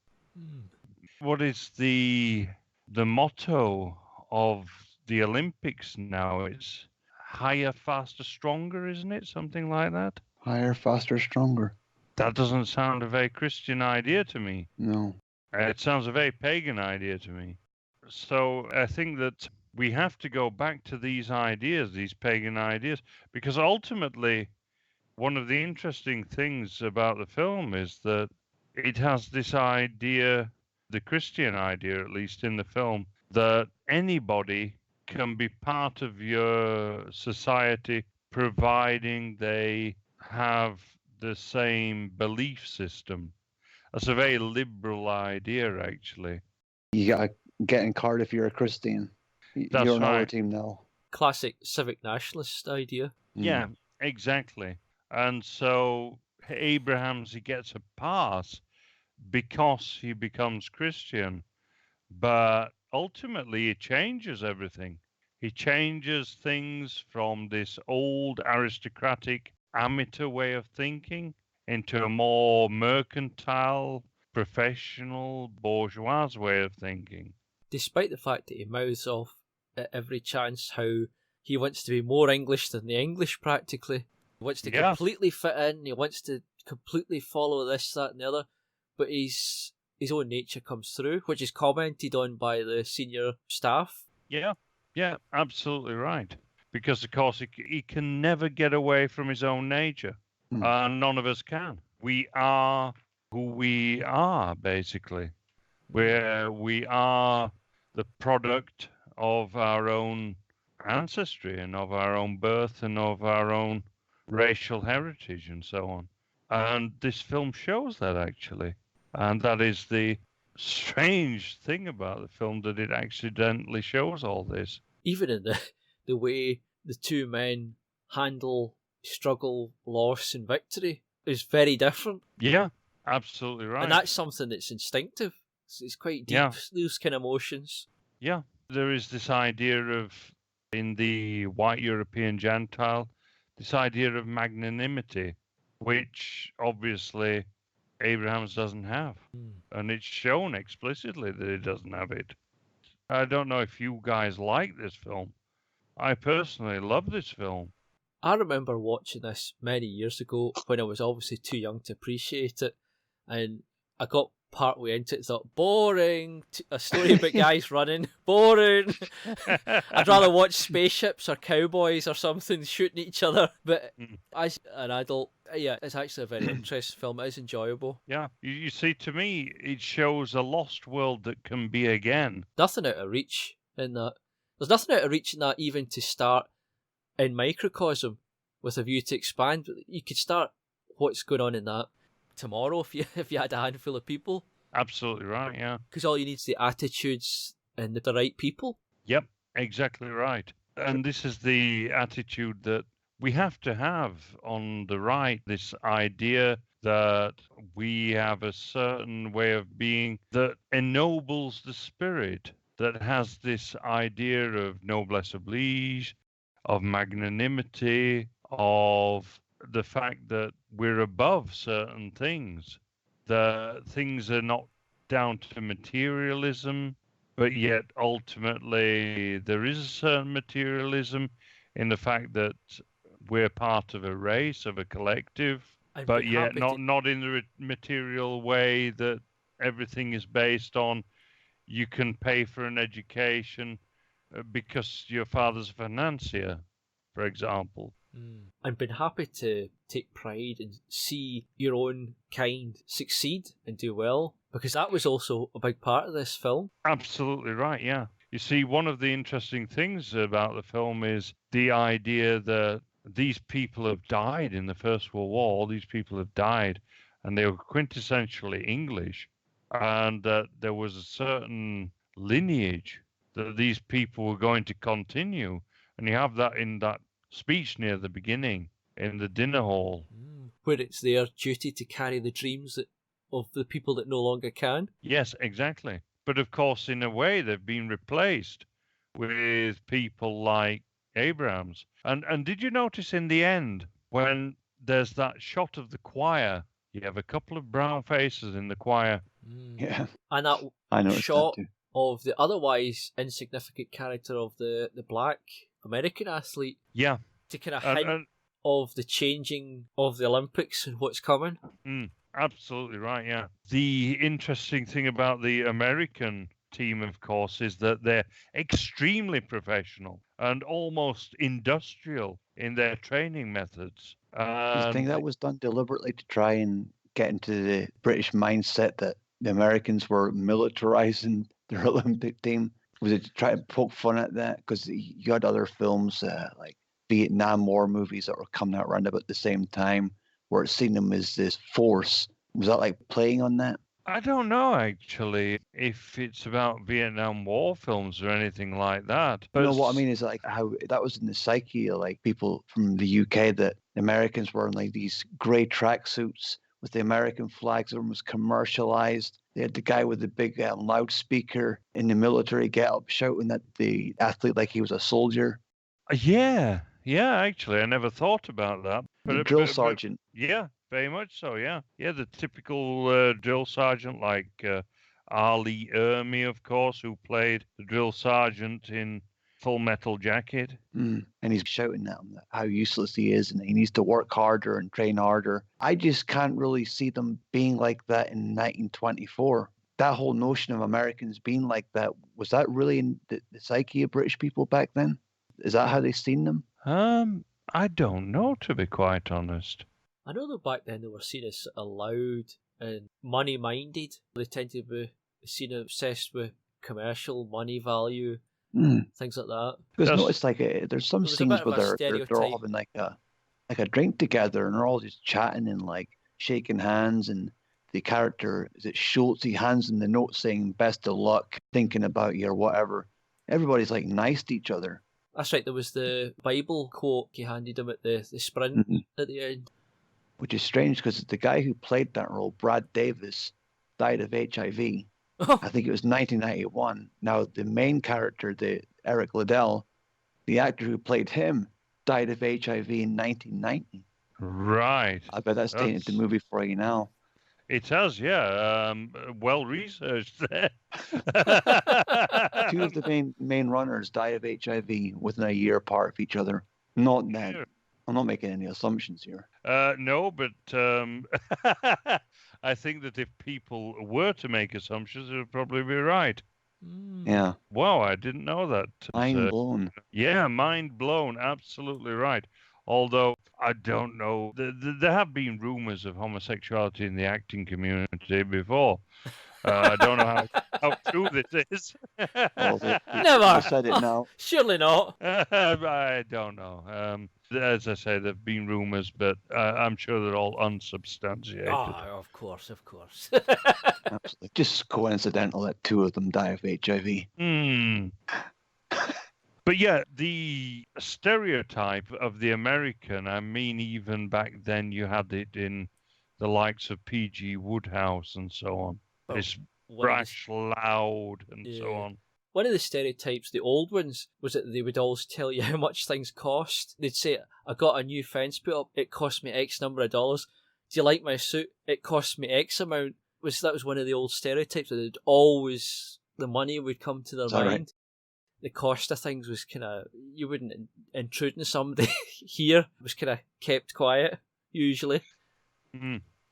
What is the motto of the Olympics now? It's higher, faster, stronger, isn't it? Something like that? Higher, faster, stronger. That doesn't sound a very Christian idea to me. No. It sounds a very pagan idea to me. So I think that we have to go back to these ideas, these pagan ideas, because ultimately, one of the interesting things about the film is that it has this idea, the Christian idea at least in the film, that anybody can be part of your society providing they have the same belief system. That's a very liberal idea, actually. You got to get in card if you're a Christian. That's You're on our right. team now. Classic civic nationalist idea. Yeah, exactly. And so Abrahams, he gets a pass because he becomes Christian, but ultimately he changes everything. He changes things from this old aristocratic amateur way of thinking into a more mercantile, professional, bourgeois way of thinking. Despite the fact that he mouths off at every chance how he wants to be more English than the English practically. He wants to completely fit in, he wants to completely follow this, that and the other, but his own nature comes through, which is commented on by the senior staff. Yeah, absolutely right. Because, of course, he can never get away from his own nature. None of us can. We are who we are, basically. We are the product of our own ancestry and of our own birth and of our own racial heritage and so on. And this film shows that, actually. And that is the strange thing about the film, that it accidentally shows all this. Even in the way the two men handle struggle, loss and victory is very different. Yeah, absolutely right. And that's something that's instinctive. It's quite deep, those kind of emotions. Yeah, there is this idea of, in the white European Gentile, this idea of magnanimity, which obviously Abrahams doesn't have. And it's shown explicitly that he doesn't have it. I don't know if you guys like this film. I personally love this film. I remember watching this many years ago when I was obviously too young to appreciate it. And I got partway into it and thought, boring, a story about guys running, boring. I'd rather watch spaceships or cowboys or something shooting each other. But as an adult, yeah, it's actually a very interesting film. It is enjoyable. Yeah, you see, to me, it shows a lost world that can be again. Nothing out of reach in that. There's nothing out of reach in that even to start in microcosm with a view to expand. You could start what's going on in that tomorrow if you had a handful of people. Absolutely right, yeah. Because all you need is the attitudes and the right people. Yep, exactly right. And this is the attitude that we have to have on the right, this idea that we have a certain way of being that ennobles the spirit, that has this idea of noblesse oblige, of magnanimity, of the fact that we're above certain things. The things are not down to materialism, but yet ultimately there is a certain materialism in the fact that we're part of a race, of a collective, but yet not in the material way that everything is based on. You can pay for an education because your father's a financier, for example. And been happy to take pride and see your own kind succeed and do well, because that was also a big part of this film. Absolutely right, yeah. You see, one of the interesting things about the film is the idea that these people have died in the First World War. All these people have died, and they were quintessentially English, and that there was a certain lineage that these people were going to continue. And you have that in that speech near the beginning in the dinner hall, where it's their duty to carry the dreams of the people that no longer can. Yes, exactly. But of course, in a way, they've been replaced with people like Abrahams. And did you notice in the end, when there's that shot of the choir, you have a couple of brown faces in the choir? Yeah. And that shot of the otherwise insignificant character of the black American athlete. Yeah. To kind of hint of the changing of the Olympics and what's coming. Absolutely right, yeah. The interesting thing about the American team, of course, is that they're extremely professional and almost industrial in their training methods. Do you think that was done deliberately to try and get into the British mindset that the Americans were militarizing their Olympic team? Was it to try to poke fun at that? Because you had other films like Vietnam War movies that were coming out around about the same time, where it seen them as this force. Was that like playing on that? I don't know, actually, if it's about Vietnam War films or anything like that. But No, what I mean is like how that was in the psyche of like people from the UK, that the Americans were in like these grey tracksuits with the American flags. Everyone was commercialized. They had the guy with the big loudspeaker in the military get up shouting at the athlete like he was a soldier. Yeah, actually, I never thought about that. The drill sergeant. Yeah, very much so, yeah. Yeah, the typical drill sergeant like Ali Ermey, of course, who played the drill sergeant in Full Metal Jacket. And he's shouting at him how useless he is and he needs to work harder and train harder. I just can't really see them being like that in 1924. That whole notion of Americans being like that, was that really in the psyche of British people back then? Is that how they seen them? I don't know, to be quite honest. I know that back then they were seen as loud and money-minded. They tend to be seen obsessed with commercial money value, things like that. Because notice like there's some scenes where they're all having like a drink together and they're all just chatting and like shaking hands, and the character, is it Schultz, he hands them the note saying best of luck, thinking about you or whatever. Everybody's like nice to each other. That's right, there was the Bible quote he handed him at the sprint at the end. Which is strange because the guy who played that role, Brad Davis, died of HIV. I think it was 1991. Now, the main character, the Eric Liddell, the actor who played him, died of HIV in 1990. Right. I bet that's tainted the movie for you now. It has, yeah. Well researched there. Two of the main runners died of HIV within a year apart of each other. Not that. Sure. I'm not making any assumptions here. No, but I think that if people were to make assumptions, it would probably be right. Yeah. Wow, I didn't know that. Mind blown. Yeah, mind blown. Absolutely right. Although, I don't know. There have been rumors of homosexuality in the acting community before. I don't know how true this is. Never. I said it now. Surely not. I don't know. As I say, there have been rumors, but I'm sure they're all unsubstantiated. Oh, of course. Absolutely. Just coincidental that two of them die of HIV. But yeah, the stereotype of the American, I mean, even back then you had it in the likes of P.G. Wodehouse and so on. It's brash, loud, and so on. One of the stereotypes, the old ones, was that they would always tell you how much things cost. They'd say, I got a new fence put up, it cost me X number of dollars. Do you like my suit? It cost me X amount. That was one of the old stereotypes, that they'd always, the money would come to their mind. Right? The cost of things was kind of, you wouldn't intrude on somebody here. It was kind of kept quiet, usually.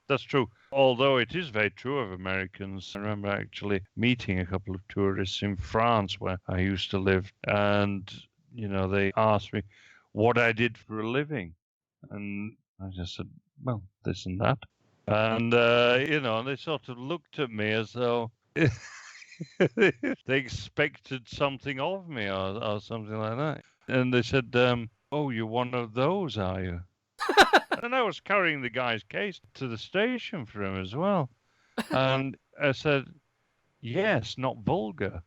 That's true. Although it is very true of Americans. I remember actually meeting a couple of tourists in France where I used to live. And, they asked me what I did for a living. And I just said, well, this and that. And, they sort of looked at me as though they expected something of me or something like that. And they said, oh, you're one of those, are you? And I was carrying the guy's case to the station for him as well. And I said, yes, not vulgar.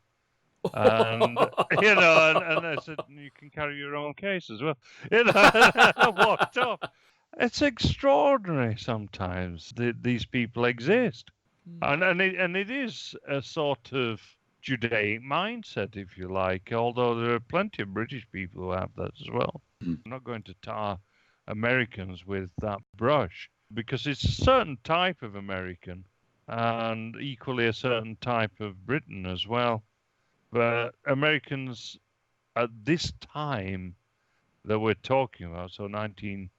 And, and I said, you can carry your own case as well. And I walked off. It's extraordinary sometimes that these people exist. And it is a sort of Judaic mindset, if you like, although there are plenty of British people who have that as well. I'm not going to tar Americans with that brush, because it's a certain type of American and equally a certain type of Britain as well. But Americans at this time that we're talking about, so 19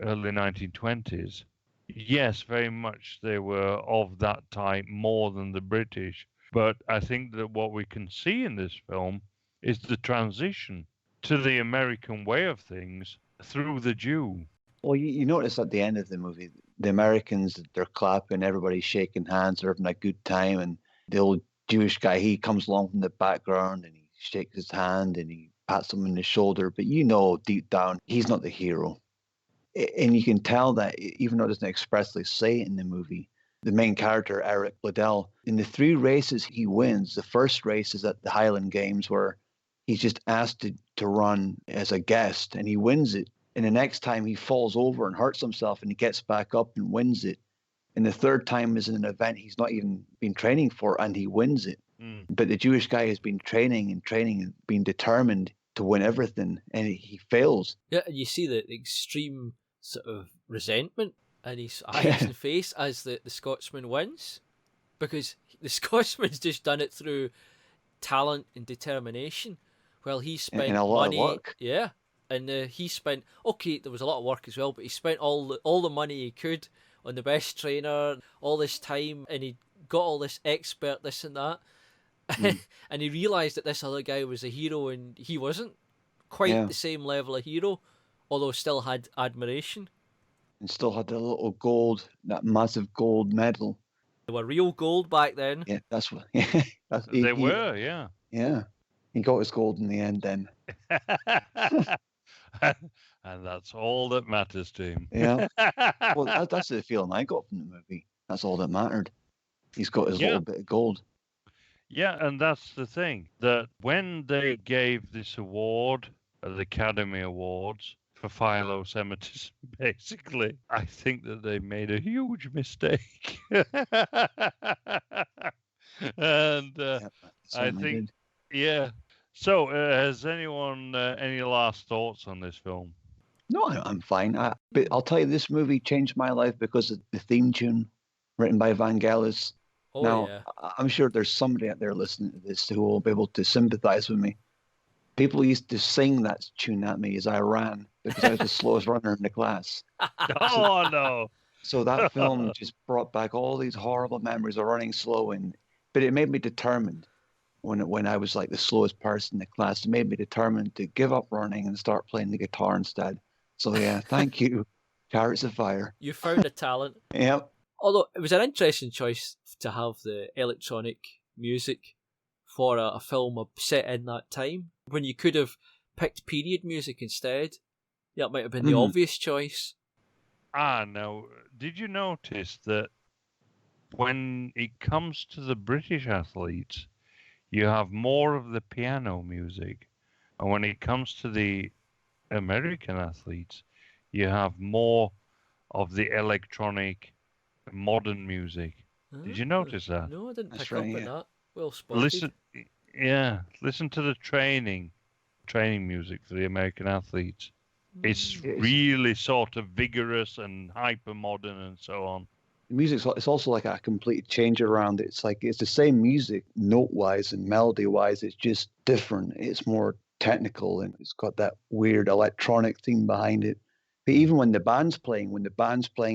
early 1920s, yes, very much they were of that type more than the British. But I think that what we can see in this film is the transition to the American way of things through the Jew. Well, you notice at the end of the movie, the Americans, they're clapping, everybody's shaking hands, they're having a good time. And the old Jewish guy, he comes along from the background and he shakes his hand and he pats him on the shoulder. But you know, deep down, he's not the hero. And you can tell that, even though it doesn't expressly say it in the movie, the main character, Eric Liddell, in the 3 races he wins, the first race is at the Highland Games where he's just asked to run as a guest and he wins it. And the next time he falls over and hurts himself and he gets back up and wins it. And the third time is in an event he's not even been training for and he wins it. Mm. But the Jewish guy has been training and been determined to win everything and he fails. Yeah, and you see the extreme sort of resentment in his eyes and face as the Scotsman wins. Because the Scotsman's just done it through talent and determination. Well, he spent and a lot money. of work. Yeah. And he spent, okay, there was a lot of work as well, but he spent all the money he could on the best trainer, all this time, and he got all this expert, this and that. And he realised that this other guy was a hero and he wasn't quite the same level of hero, although still had admiration. And still had that massive gold medal. They were real gold back then. Yeah, that's what. They were, yeah. Yeah. He got his gold in the end then. And that's all that matters to him. Yeah. Well, that's the feeling I got from the movie. That's all that mattered. He's got his little bit of gold. Yeah, and that's the thing, that when they gave this award, the Academy Awards, for philo-Semitism, basically, I think that they made a huge mistake. And I think, So, has anyone any last thoughts on this film? No, I'm fine. But I'll tell you, this movie changed my life because of the theme tune written by Vangelis. Oh, now, yeah. I'm sure there's somebody out there listening to this who will be able to sympathize with me. People used to sing that tune at me as I ran because I was the slowest runner in the class. Oh, no. So that film just brought back all these horrible memories of running slow, but it made me determined. When I was like the slowest person in the class, it made me determined to give up running and start playing the guitar instead. So yeah, thank you, Chariots of Fire. You found a talent. Yep. Although it was an interesting choice to have the electronic music for a film set in that time, when you could have picked period music instead. That might have been the obvious choice. Now, did you notice that when it comes to the British athletes, you have more of the piano music, and when it comes to the American athletes, you have more of the electronic modern music. Did you notice that? No, I didn't That's pick up right, on yeah. that. Well spotted. Listen to the training music for the American athletes. It's really sort of vigorous and hyper modern and so on. The music's it's also like a complete change around. It's like it's the same music note wise and melody wise. It's just different. It's more technical and it's got that weird electronic theme behind it. But even when the band's playing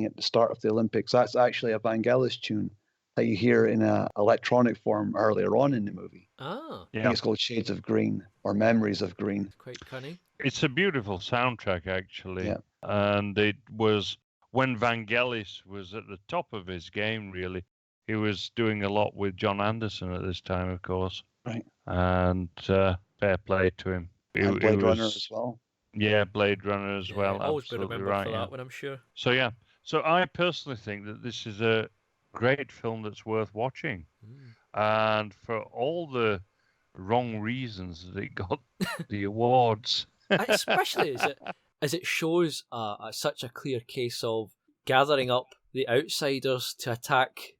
at the start of the Olympics, that's actually a Vangelis tune that you hear in an electronic form earlier on in the movie. Ah, I think it's called Shades of Green or Memories of Green. quite cunning. It's a beautiful soundtrack, actually. Yeah. And it was when Vangelis was at the top of his game, really. He was doing a lot with John Anderson at this time, of course. Right. And fair play to him. And Blade Runner as well. Yeah, Blade Runner as well. Always been Absolutely remembered right. for Yeah. that one, I'm sure. So, yeah. So I personally think that this is a great film that's worth watching. And for all the wrong reasons that it got the awards. Especially as it shows such a clear case of gathering up the outsiders to attack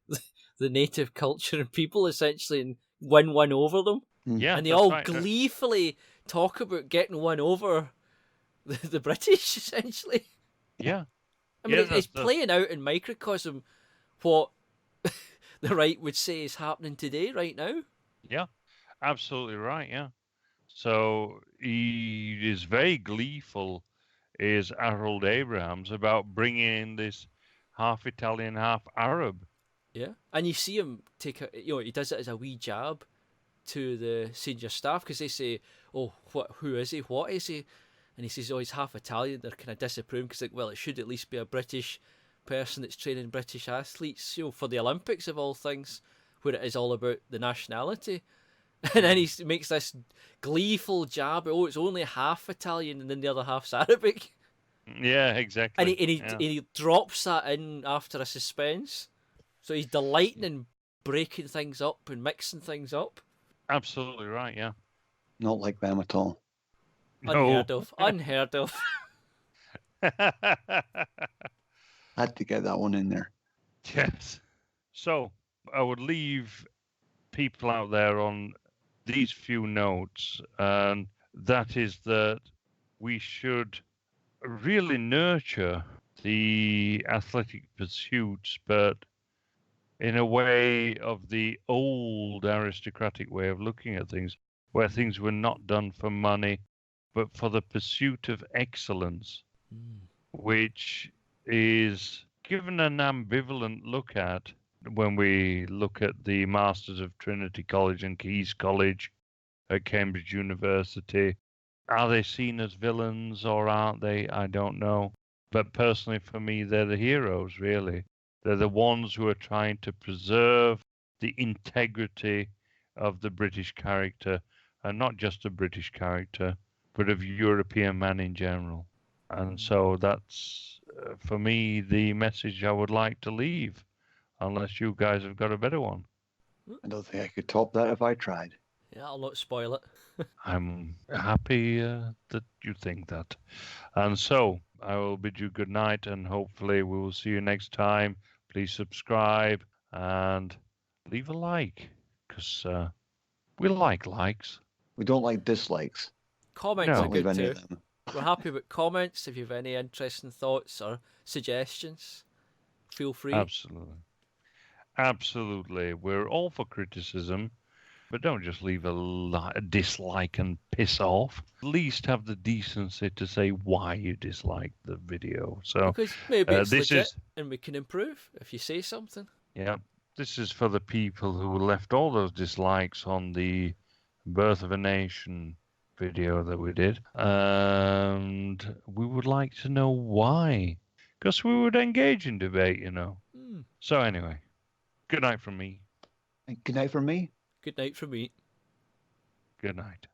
the native culture and people, essentially, and win one over them. Yeah, And they that's all right. gleefully talk about getting one over the British, essentially. Yeah. I mean, Yeah, it's playing out in microcosm what the right would say is happening today, right now. Yeah, absolutely right. Yeah. So he is very gleeful is Harold Abrahams about bringing in this half Italian, half Arab. Yeah, and you see him take a, he does it as a wee jab to the senior staff because they say, "Oh, who is he? What is he?" And he says, "Oh, he's half Italian." They're kind of disapproving because, well, it should at least be a British person that's training British athletes, for the Olympics of all things, where it is all about the nationality. And then he makes this gleeful jab. Oh, it's only half Italian, and then the other half's Arabic. Yeah, exactly. And he drops that in after a suspense. So he's delighting in breaking things up and mixing things up. Absolutely right, yeah. Not like them at all. Unheard of. Unheard of. Had to get that one in there. Yes. So I would leave people out there on these few notes, and that is that we should really nurture the athletic pursuits, but in a way of the old aristocratic way of looking at things, where things were not done for money, but for the pursuit of excellence, which is given an ambivalent look at when we look at the Masters of Trinity College and King's College at Cambridge University. Are they seen as villains or aren't they? I don't know. But personally, for me, they're the heroes, really. They're the ones who are trying to preserve the integrity of the British character, and not just a British character, but of European man in general. And so that's, for me, the message I would like to leave, unless you guys have got a better one. I don't think I could top that if I tried. Yeah, I'll not spoil it. I'm happy that you think that. And so I will bid you good night, and hopefully we will see you next time. Please subscribe and leave a like, because we like likes. We don't like dislikes. Comments No. are good Leave any too. of them. We're happy with comments. If you have any interesting thoughts or suggestions, feel free. Absolutely. We're all for criticism, but don't just leave a dislike and piss off. At least have the decency to say why you dislike the video. So Because maybe it's this legit is, and we can improve if you say something. yeah, this is for the people who left all those dislikes on the Birth of a Nation video that we did, and we would like to know why, because we would engage in debate, So anyway, good night from me. And good night from me. Good night from me. Good night.